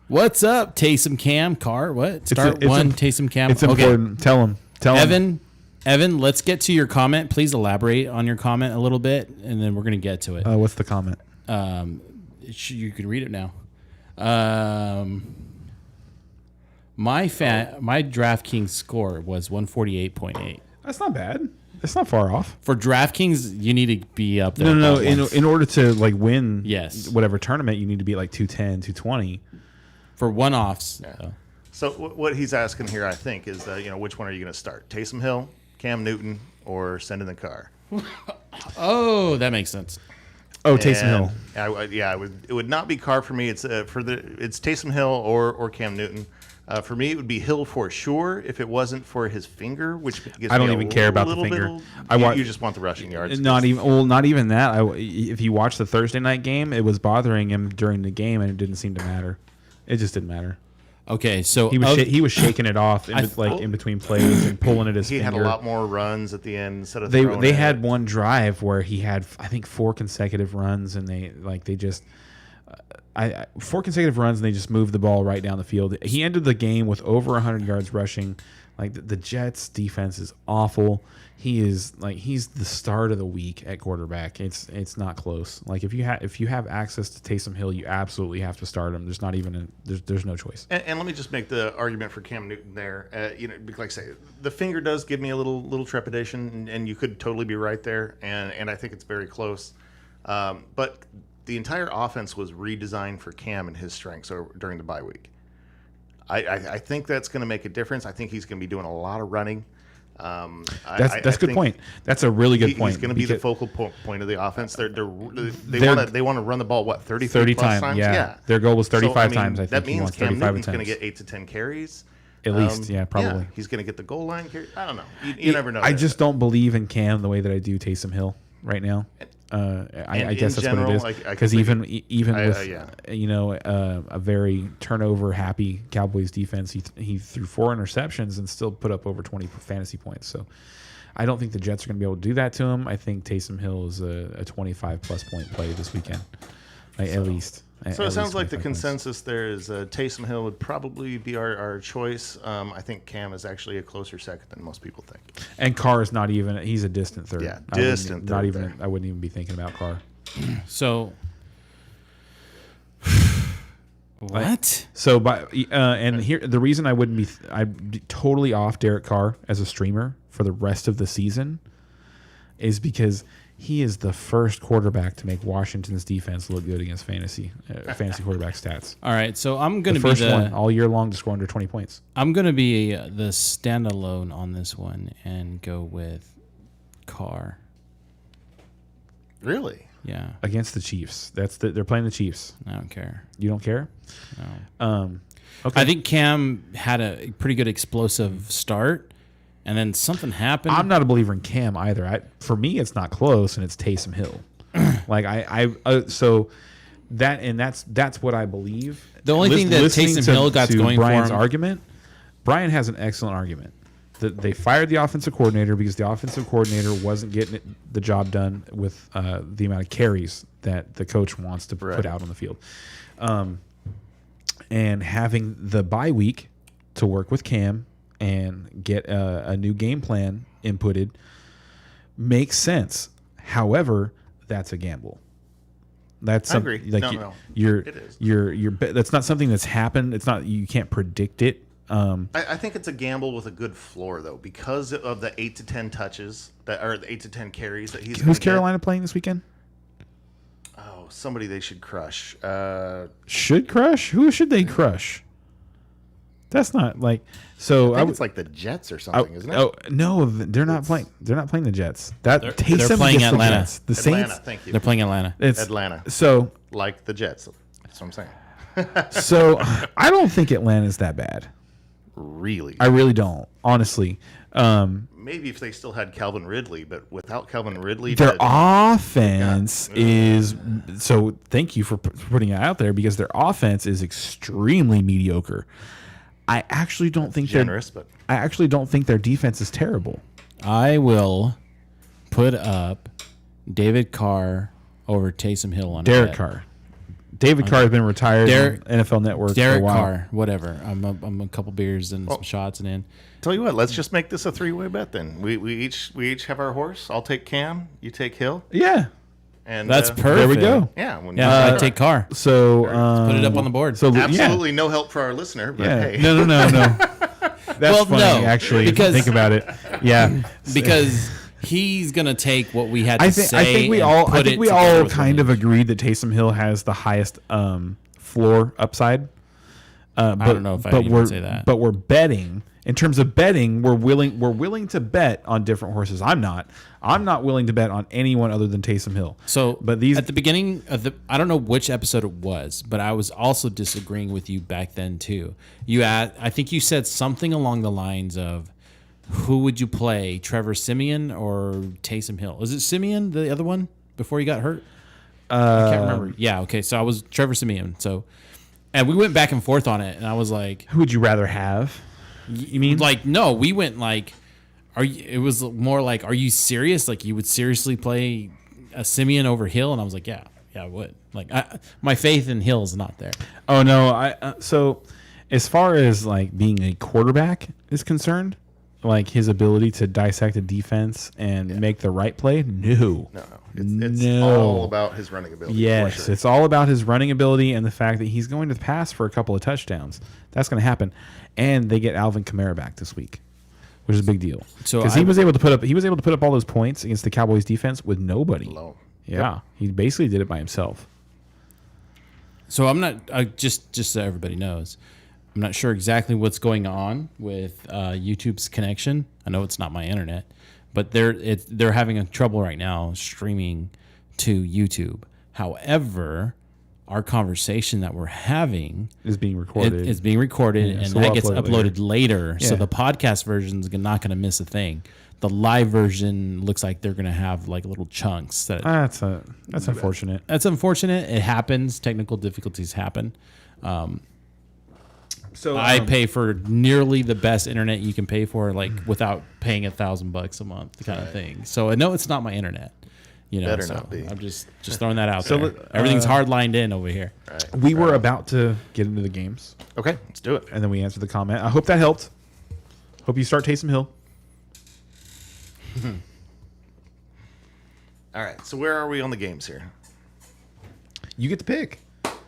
What's up, Taysom Cam? Car? What? Taysom Cam. It's important. Tell him. Evan, let's get to your comment. Please elaborate on your comment a little bit, and then we're going to get to it. What's the comment? You can read it now. My DraftKings score was 148.8. That's not bad. It's not far off. For DraftKings, you need to be up there. No. In order to like win, Yes. whatever tournament, you need to be like 210, 220. For one-offs. Yeah. So what he's asking here, I think, is which one are you going to start? Taysom Hill, Cam Newton, or send in the car? Oh, that makes sense. Oh, Taysom Hill. It would not be Carr for me. It's Taysom Hill or Cam Newton. For me, it would be Hill for sure if it wasn't for his finger, which gives I don't me even care about the finger. You just want the rushing yards. Not even that. If you watch the Thursday night game, it was bothering him during the game, and it didn't seem to matter. It just didn't matter. Okay, so he was shaking it off in between plays and pulling at his He finger. had a lot more runs at the end instead of They had one drive where he had, I think, 4 consecutive runs, and they just 4 consecutive runs, and they just moved the ball right down the field. He ended the game with over 100 yards rushing. Like the Jets' defense is awful. He's the start of the week at quarterback. It's not close. Like if you have access to Taysom Hill, you absolutely have to start him. There's not even there's no choice. And let me just make the argument for Cam Newton there. Like I say, the finger does give me a little trepidation, and you could totally be right there. And I think it's very close. But the entire offense was redesigned for Cam and his strengths during the bye week. I think that's going to make a difference. I think he's going to be doing a lot of running. That's a good point. That's a really good point. He's going to be the focal point of the offense. They want to run the ball 30 plus times. Yeah. Their goal was 35 times. I think that means Cam Newton's going to attempts. get 8 to 10 carries. At least, probably. Yeah, he's going to get the goal line carry. I don't know. You never know. I just don't believe in Cam the way that I do Taysom Hill right now. I guess that's general, what it is. Because even with a very turnover happy Cowboys defense, he threw 4 interceptions and still put up over 20 fantasy points. So I don't think the Jets are going to be able to do that to him. I think Taysom Hill is a 25 plus point play this weekend, at least. So it sounds like the consensus there is Taysom Hill would probably be our choice. I think Cam is actually a closer second than most people think. And Carr is not even. He's a distant third. Yeah, distant third. Not even. I wouldn't even be thinking about Carr. So what? So and here the reason I wouldn't be. I'd be totally off Derek Carr as a streamer for the rest of the season is because he is the first quarterback to make Washington's defense look good against fantasy quarterback stats. All right, so I'm going to be the first one all year long to score under 20 points. I'm going to be the standalone on this one and go with Carr. Really? Yeah. Against the Chiefs. They're playing the Chiefs. I don't care. You don't care? No. Okay. I think Cam had a pretty good explosive start. And then something happened. I'm not a believer in Cam either. For me, it's not close, and it's Taysom Hill. So that's what I believe. The only thing that Taysom Hill got going Bryan's for him. argument. Bryan has an excellent argument. That they fired the offensive coordinator because the offensive coordinator wasn't getting the job done with the amount of carries that the coach wants to put out on the field, and having the bye week to work with Cam and get a new game plan inputted makes sense. However, that's a gamble. That's I agree. Like no. It is. That's not something that's happened. It's not. You can't predict it. I think it's a gamble with a good floor though, because of the 8 to 10 touches the 8 to 10 carries that he's. Who's Carolina playing this weekend? Oh, somebody they should crush. Should crush? Who should they crush? That's not like so. I think it's like the Jets or something, isn't it? Oh no, they're not playing. They're not playing the Jets. They're playing Atlanta. The Saints. Thank you. They're playing Atlanta. It's Atlanta. So like the Jets. That's what I'm saying. So I don't think Atlanta's that bad. Really? I really don't. Honestly. Maybe if they still had Calvin Ridley, but without Calvin Ridley, their offense is so. Thank you for putting it out there because their offense is extremely mediocre. I actually don't think I actually don't think their defense is terrible. I will put up David Carr over Taysom Hill on Derek Carr. David Carr has been retired on NFL Network for a while. Carr, whatever. I'm a couple beers and some shots and in. Tell you what, let's just make this a 3-way bet then. We each have our horse. I'll take Cam, you take Hill. Yeah. And That's perfect. There we go. Yeah. When Yeah, I take car. So Put it up on the board. So absolutely no help for our listener, but Yeah. hey. No. That's Well, funny, no, actually. If you because- think about it. Yeah. Because he's gonna take what we had to I say. think we and all put it we together all with kind what of agreed that Taysom Hill has the highest floor upside. But, don't know if I'd but even we're say that. but we're betting. In terms of betting, we're willing to bet on different horses. I'm not willing to bet on anyone other than Taysom Hill. So, but these at the beginning of I don't know which episode it was, but I was also disagreeing with you back then too. I think you said something along the lines of, "Who would you play, Trevor Siemian or Taysom Hill?" Is it Siemian, the other one, before he got hurt? I can't remember. Yeah, okay. So I was Trevor Siemian. So, and we went back and forth on it, and I was like, who would you rather have? You mean like, no, we went like, it was more like, are you serious? Like, you would seriously play a Simeon over Hill? And I was like, yeah, I would. Like, my faith in Hill is not there. Oh no, so as far as like being a quarterback is concerned, like his ability to dissect a defense and make the right play, no. It's all about his running ability. Yes, for sure. it's all about his running ability and the fact that he's going to pass for a couple of touchdowns. That's going to happen, and they get Alvin Kamara back this week, which is a big deal. So because he was able to put up all those points against the Cowboys defense with nobody. Alone. Yeah, he basically did it by himself. So I'm not, just so everybody knows, I'm not sure exactly what's going on with YouTube's connection. I know it's not my internet, but they're having a trouble right now streaming to YouTube. However, our conversation that we're having Is being recorded. is being recorded, and so that we'll gets upload it uploaded later. So Yeah. the podcast version is not going to miss a thing. The live version looks like they're going to have like little chunks. That's unfortunate. That's unfortunate. It happens. Technical difficulties happen. So I pay for nearly the best internet you can pay for, like without paying $1,000 a month, kind of thing. So I know it's not my internet. You know, Better so not be. I'm just throwing that out So, there. Everything's hard lined in over here. Right. we were about to get into the games, Okay, let's do it. and then we answered the comment. I hope that helped. Hope you start Taysom Hill. All right, so where are we on the games here? You get to pick.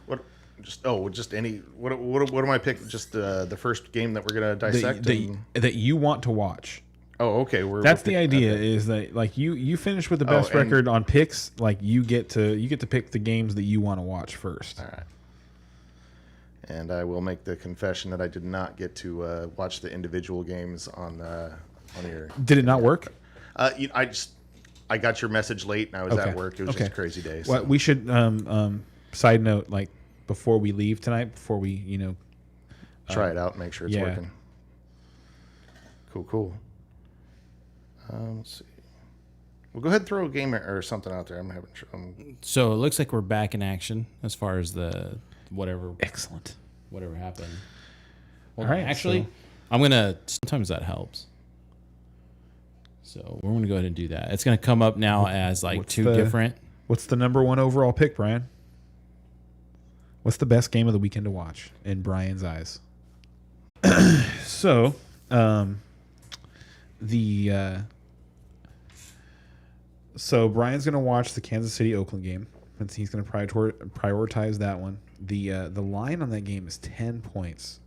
What? Just any. What am I picking? Just the first game that we're gonna dissect. That you want to watch. Okay. That's the idea. Is that like you finish with the best and- record on picks? Like you get to pick the games that you want to watch first. All right. And I will make the confession that I did not get to watch the individual games on your. Did it not work? I got your message late and I was Okay. at work. It was just a crazy day. So. Well, we should side note, like before we leave tonight, before we Try it out, make sure it's yeah. working. Cool. Let's see. Well, go ahead and throw a game or something out there. I'm having trouble. So it looks like we're back in action as far as the whatever excellent. happened. Well, All right, actually, so- I'm gonna. Sometimes that helps. So we're gonna go ahead and do that. It's gonna come up now as like what's two the- different. What's the number one overall pick, Brian? What's the best game of the weekend to watch in Brian's eyes? So, so Brian's going to watch the Kansas City Oakland game, and he's going to prioritize that one. The line on that game is 10 points.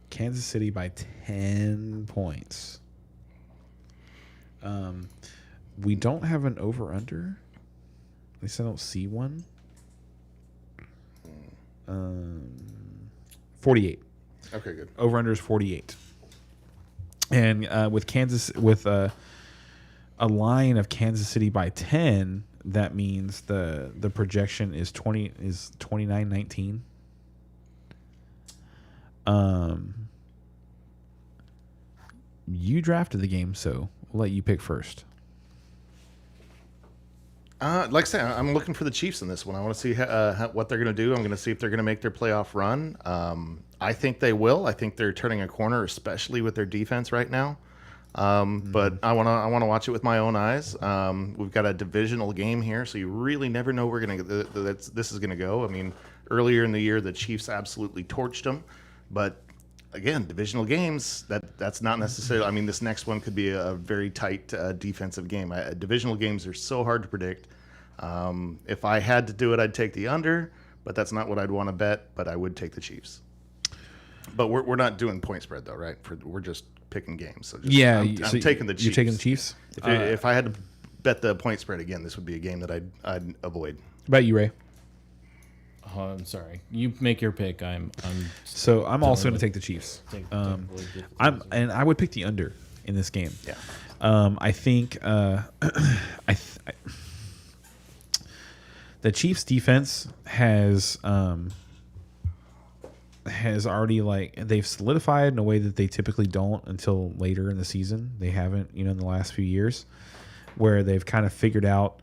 Kansas City by 10 points. We don't have an over-under. At least I don't see one. 48. Okay, good. Over-under is 48. And with a line of Kansas City by 10, that means the projection is 29-19. You drafted the game, so we'll let you pick first. Like I said, I'm looking for the Chiefs in this one. I want to see what they're going to do. I'm going to see if they're going to make their playoff run. I think they will. I think they're turning a corner, especially with their defense right now. But I want to watch it with my own eyes. We've got a divisional game here, so you really never know where this is going to go. I mean, earlier in the year, the Chiefs absolutely torched them, but again, divisional games, that's not necessarily. I mean, this next one could be a very tight defensive game. Divisional games are so hard to predict. If I had to do it, I'd take the under, but that's not what I'd want to bet. But I would take the Chiefs. But we're not doing point spread though, right? We're just picking games. So just, Yeah, I'm taking the Chiefs. You're taking the Chiefs. If I had to bet the point spread again, this would be a game that I'd avoid. What about you, Ray? Oh, I'm sorry. You make your pick. I'm Also going to take the Chiefs. I would pick the under in this game. Yeah. I think the Chiefs defense has already they've solidified in a way that they typically don't until later in the season. They haven't, in the last few years, where they've kind of figured out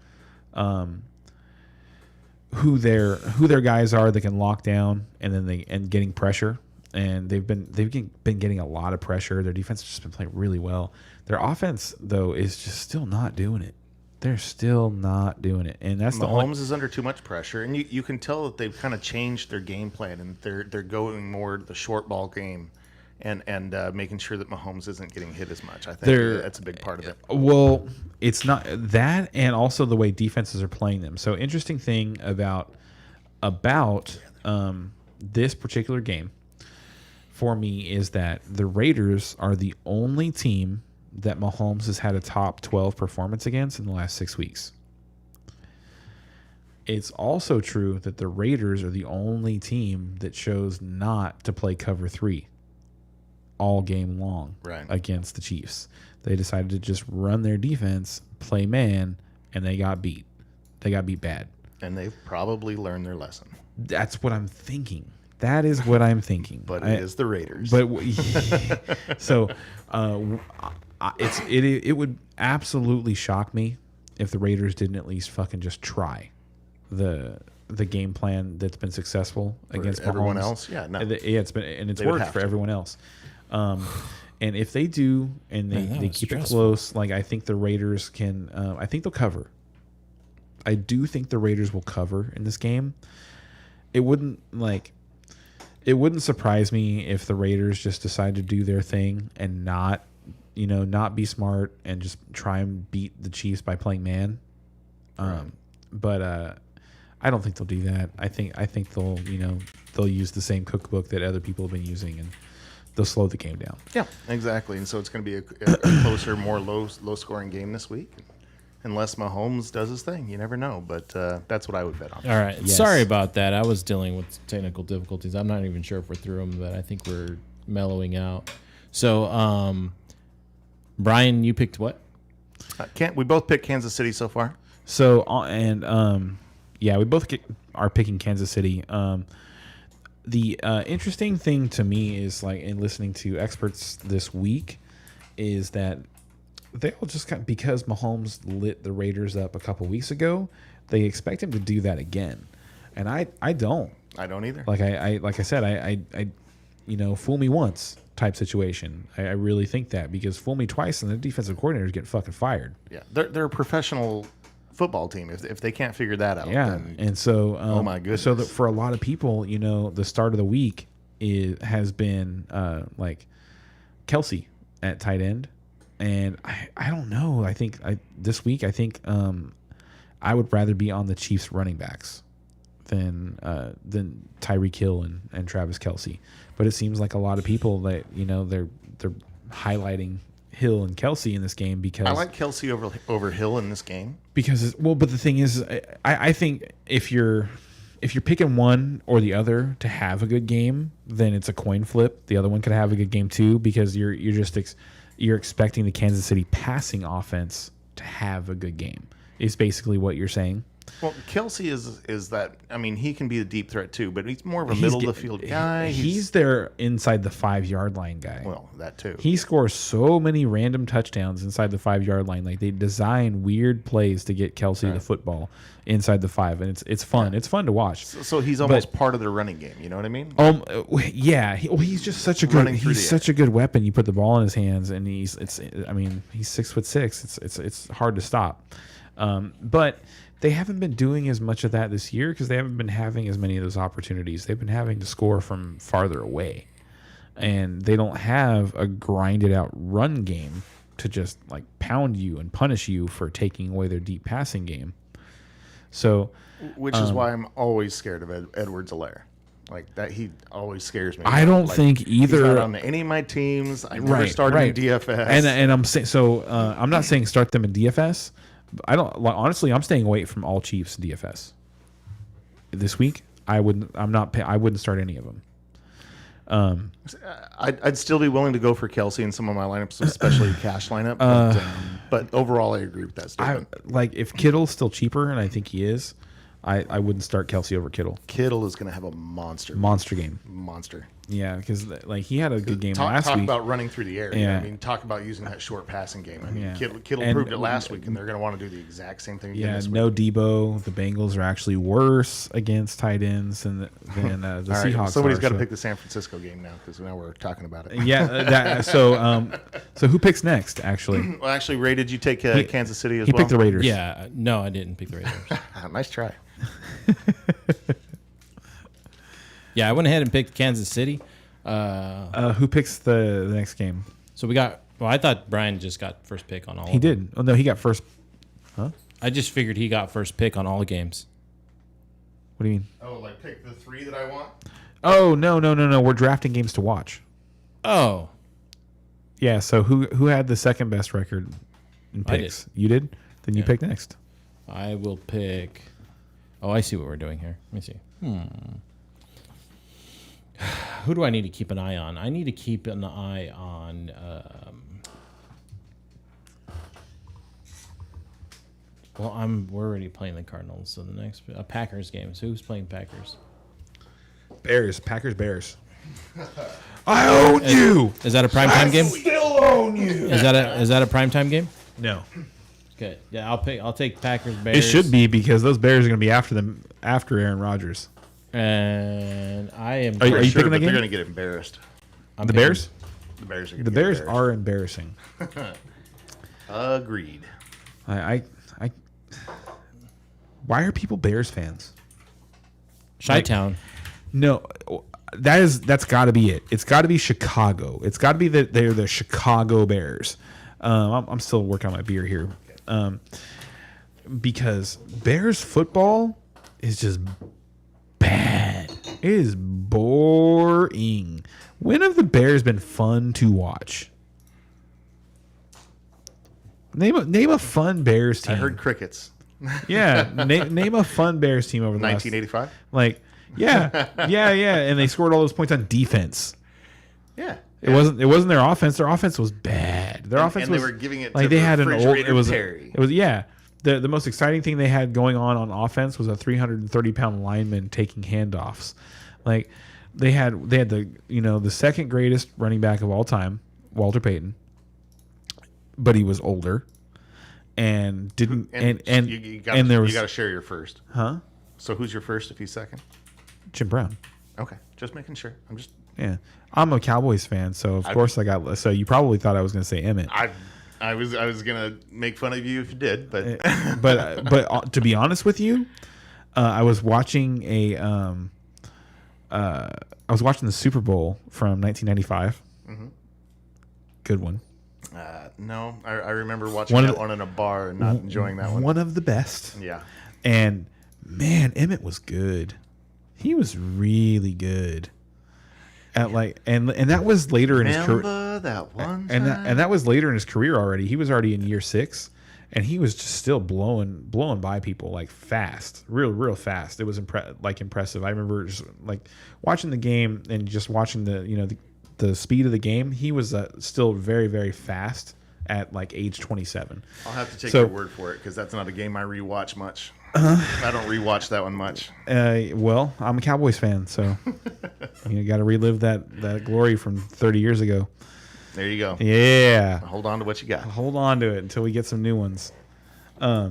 who their guys are that can lock down and then getting pressure. And they've been getting a lot of pressure. Their defense has just been playing really well. Their offense though is just still not doing it. They're still not doing it, and that's Mahomes is under too much pressure, and you can tell that they've kind of changed their game plan, and they're going more the short ball game, and making sure that Mahomes isn't getting hit as much. I think that's a big part of it. Well, it's not that, and also the way defenses are playing them. So, interesting thing about this particular game for me is that the Raiders are the only team that Mahomes has had a top 12 performance against in the last 6 weeks. It's also true that the Raiders are the only team that chose not to play cover 3 all game long against the Chiefs. They decided to just run their defense, play man, and they got beat. They got beat bad. And they've probably learned their lesson. That's what I'm thinking. That is what I'm thinking. But it is the Raiders. But so it would absolutely shock me if the Raiders didn't at least fucking just try the game plan that's been successful against everyone Mahomes. Else. Yeah, no. It's been, and it's worked for everyone else. And if they do, and they keep it close, I think the Raiders can. I think they'll cover. I do think the Raiders will cover in this game. It wouldn't surprise me if the Raiders just decide to do their thing and not be smart and just try and beat the Chiefs by playing man. But I don't think they'll do that. I think they'll use the same cookbook that other people have been using, and they'll slow the game down. Yeah, exactly. And so it's going to be a closer, more low scoring game this week. Unless Mahomes does his thing. You never know. But that's what I would bet on. All right. Yes. Sorry about that. I was dealing with technical difficulties. I'm not even sure if we're through them, but I think we're mellowing out. So, Bryan, you picked what? We both picked Kansas City so far. So, we both are picking Kansas City. The interesting thing to me is, in listening to experts this week, is that they all just because Mahomes lit the Raiders up a couple weeks ago, they expect him to do that again, and I don't. I don't either. Like I said, I fool me once type situation. I really think that, because fool me twice and the defensive coordinator is getting fucking fired. Yeah, they're a professional football team. If they can't figure that out, yeah. And so, oh my goodness. So that for a lot of people, the start of the week has been Kelsey at tight end. And I don't know. I think this week I would rather be on the Chiefs running backs than Tyreek Hill and Travis Kelce. But it seems like a lot of people that they're highlighting Hill and Kelce in this game because I like Kelce over Hill in this game. But the thing is, I think if you're picking one or the other to have a good game, then it's a coin flip. The other one could have a good game too, because you're expecting the Kansas City passing offense to have a good game. Is basically what you're saying. Well, Kelce is that. I mean, he can be a deep threat too, but he's more of a middle of the field guy. He's their inside the 5-yard line guy. Well, that too. He scores so many random touchdowns inside the 5-yard line. They design weird plays to get Kelce the football inside the 5, and it's fun. Yeah. It's fun to watch. So he's almost part of their running game. You know what I mean? Yeah. He's just such a good. He's such a good weapon. You put the ball in his hands, and he's 6'6". It's hard to stop. But they haven't been doing as much of that this year because they haven't been having as many of those opportunities. They've been having to score from farther away, and they don't have a grinded out run game to just pound you and punish you for taking away their deep passing game. So Which is why I'm always scared of Edwards-Helaire. Like that, he always scares me. I don't Like, think either. He's not on any of my teams. I never started in DFS. And I'm saying so. I'm not saying start them in DFS. I don't like, honestly. I'm staying away from all Chiefs DFS this week. I wouldn't. I wouldn't start any of them. I'd still be willing to go for Kelsey in some of my lineups, especially cash lineup. But overall, I agree with that statement. Like if Kittle's still cheaper, and I think he is. I wouldn't start Kelsey over Kittle. Kittle is going to have a monster game. Monster. Yeah, because like he had a good game Talk last week. about running through the air. Yeah. You know, I mean, talk about using that short passing game. I mean, Kittle proved it last week, and they're going to want to do the exact same thing again this week. No Debo. The Bengals are actually worse against tight ends than the Seahawks. Somebody's got to pick the San Francisco game now because now we're talking about it. Yeah. So who picks next? Actually, Well, actually, Ray, did you take Kansas City as he well? picked the Raiders. Yeah, no, I didn't pick the Raiders. Nice try. Yeah, I went ahead and picked Kansas City. Who picks the next game? So we got. Well, I thought Bryan just got first pick on all. He of them. did. Oh no, he got first. Huh? I just figured he got first pick on all the games. What do you mean? Oh, like pick the 3 that I want? Oh no. We're drafting games to watch. Oh, Yeah. So who had the second best record in I picks? You did. Then you pick next. I will pick. Oh, I see what we're doing here. Let me see. Who do I need to keep an eye on? I need to keep an eye on. We're already playing the Cardinals, so the next Packers game. So who's playing Packers? Bears. Packers. Bears. I own you. Is that a primetime game? Still own you. Is that a primetime game? No. Okay. Yeah, I'll take Packers Bears. It should be because those Bears are going to be after Aaron Rodgers. And I am. Are you picking the game? They're going to get embarrassed. The Bears? The Bears are. The Bears are embarrassing. Agreed. I why are people Bears fans? Chi-Town. No, that's got to be it. It's got to be Chicago. It's got to be that they're the Chicago Bears. I'm still working on my beer here, because Bears football is just bad. It is boring. When have the Bears been fun to watch? Name a fun Bears team. I heard crickets. Yeah, name a fun Bears team over the 1985. Like, yeah, and they scored all those points on defense. Yeah. It wasn't their offense. Their offense was bad. Their offense was they were giving it like to they had an old. Refrigerator It was Perry. The most exciting thing they had going on offense was a 330-pound lineman taking handoffs. Like they had the second greatest running back of all time, Walter Payton, but he was older. And didn't and you got to share your first. Huh? So who's your first if he's second? Jim Brown. Okay, just making sure. I'm a Cowboys fan, so of course I got. So you probably thought I was going to say Emmett. I was gonna make fun of you if you did, but but to be honest with you, I was watching the Super Bowl from 1995. Mm-hmm. Good one. No, I remember watching that one in a bar and not enjoying that one. One of the best. Yeah. And man, Emmett was good. He was really good. And that was later in his career. Remember that one and time? that was later in his career already. He was already in year 6, and he was just still blowing by people like fast, real fast. It was impressive. I remember just like watching the game and just watching the speed of the game. He was still very, very fast at like age 27. I'll have to take your word for it because that's not a game I rewatch much. I don't rewatch that one much. Well, I'm a Cowboys fan, so you got to relive that glory from 30 years ago. There you go. Yeah. Hold on to what you got. Hold on to it until we get some new ones. Yeah.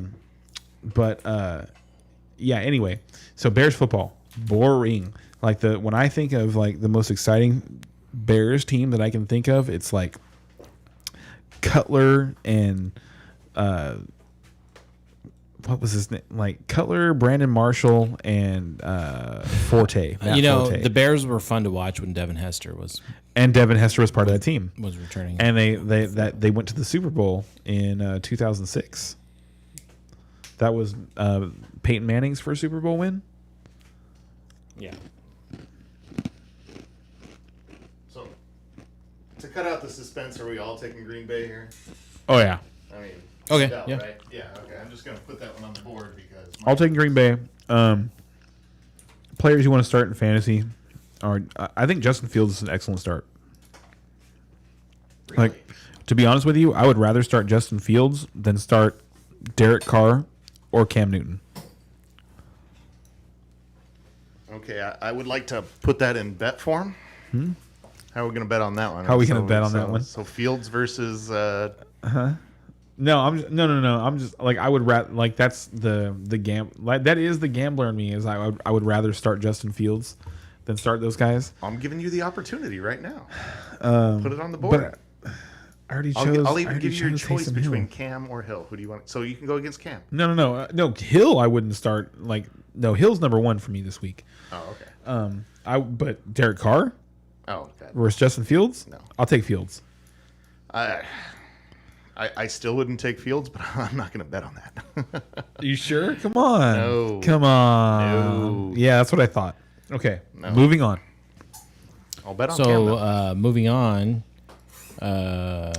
Anyway, so Bears football, boring. Like when I think of like the most exciting Bears team that I can think of, it's like Cutler and what was his name? Like Cutler, Brandon Marshall, and Forte. Forte. The Bears were fun to watch when Devin Hester was part of that team. Was returning, and they went to the Super Bowl in 2006. That was Peyton Manning's first Super Bowl win. Yeah. So, to cut out the suspense, are we all taking Green Bay here? Oh yeah, I mean, Okay, no, yeah. right? Yeah, okay. I'm just going to put that one on the board because... I'll take Green Bay. Players you want to start in fantasy are, I think Justin Fields is an excellent start. Really? Like, to be honest with you, I would rather start Justin Fields than start Derek Carr or Cam Newton. Okay, I would like to put that in bet form. How are we going to bet on that one? How are we gonna bet on that one? So Fields versus... No, I'm just like I would rather like that's the like that is the gambler in me is I would rather start Justin Fields than start those guys. I'm giving you the opportunity right now. Put it on the But board. I already chose. I'll I even already give you your chose choice Taysom between Hill. Cam or Hill. Who do you want? So you can go against Cam. No. Hill I wouldn't start. Like no, Hill's number one for me this week. Oh, okay. But Derek Carr Oh, okay. versus Justin Fields. No. I'll take Fields. I still wouldn't take Fields, but I'm not going to bet on that. You sure? Come on. No. Come on. No. Yeah, that's what I thought. Okay, No. moving on. I'll bet on Cam. though. So moving on. You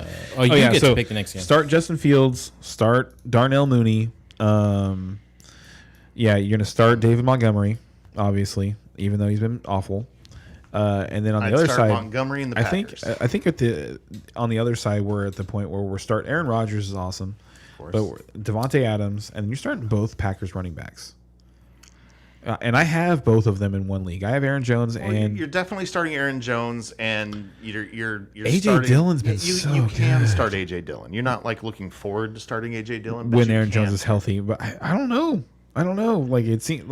get to pick the next game. Start Justin Fields. Start Darnell Mooney. Yeah, you're gonna start David Montgomery, obviously, even though he's been awful. And then on the I'd other start side, Montgomery and the Packers. I think on the other side we're at the point where we're start Aaron Rodgers is awesome, Of but course. Devontae Adams, and you're starting both Packers running backs. And I have both of them in one league. I have Aaron Jones Well, and you're definitely starting Aaron Jones, and you're A.J. starting, Dillon's been you so can good. start AJ Dillon. You're not like looking forward to starting AJ Dillon but when you Aaron Jones can. is healthy. But I don't know. Like it seems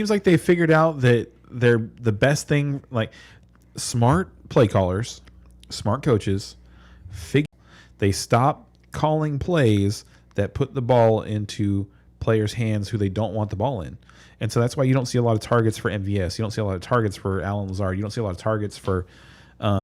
like they figured out that they're the best thing. Like smart play callers, smart coaches, they stop calling plays that put the ball into players' hands who they don't want the ball in. And so that's why you don't see a lot of targets for MVS. You don't see a lot of targets for Alan Lazard. You don't see a lot of targets for Average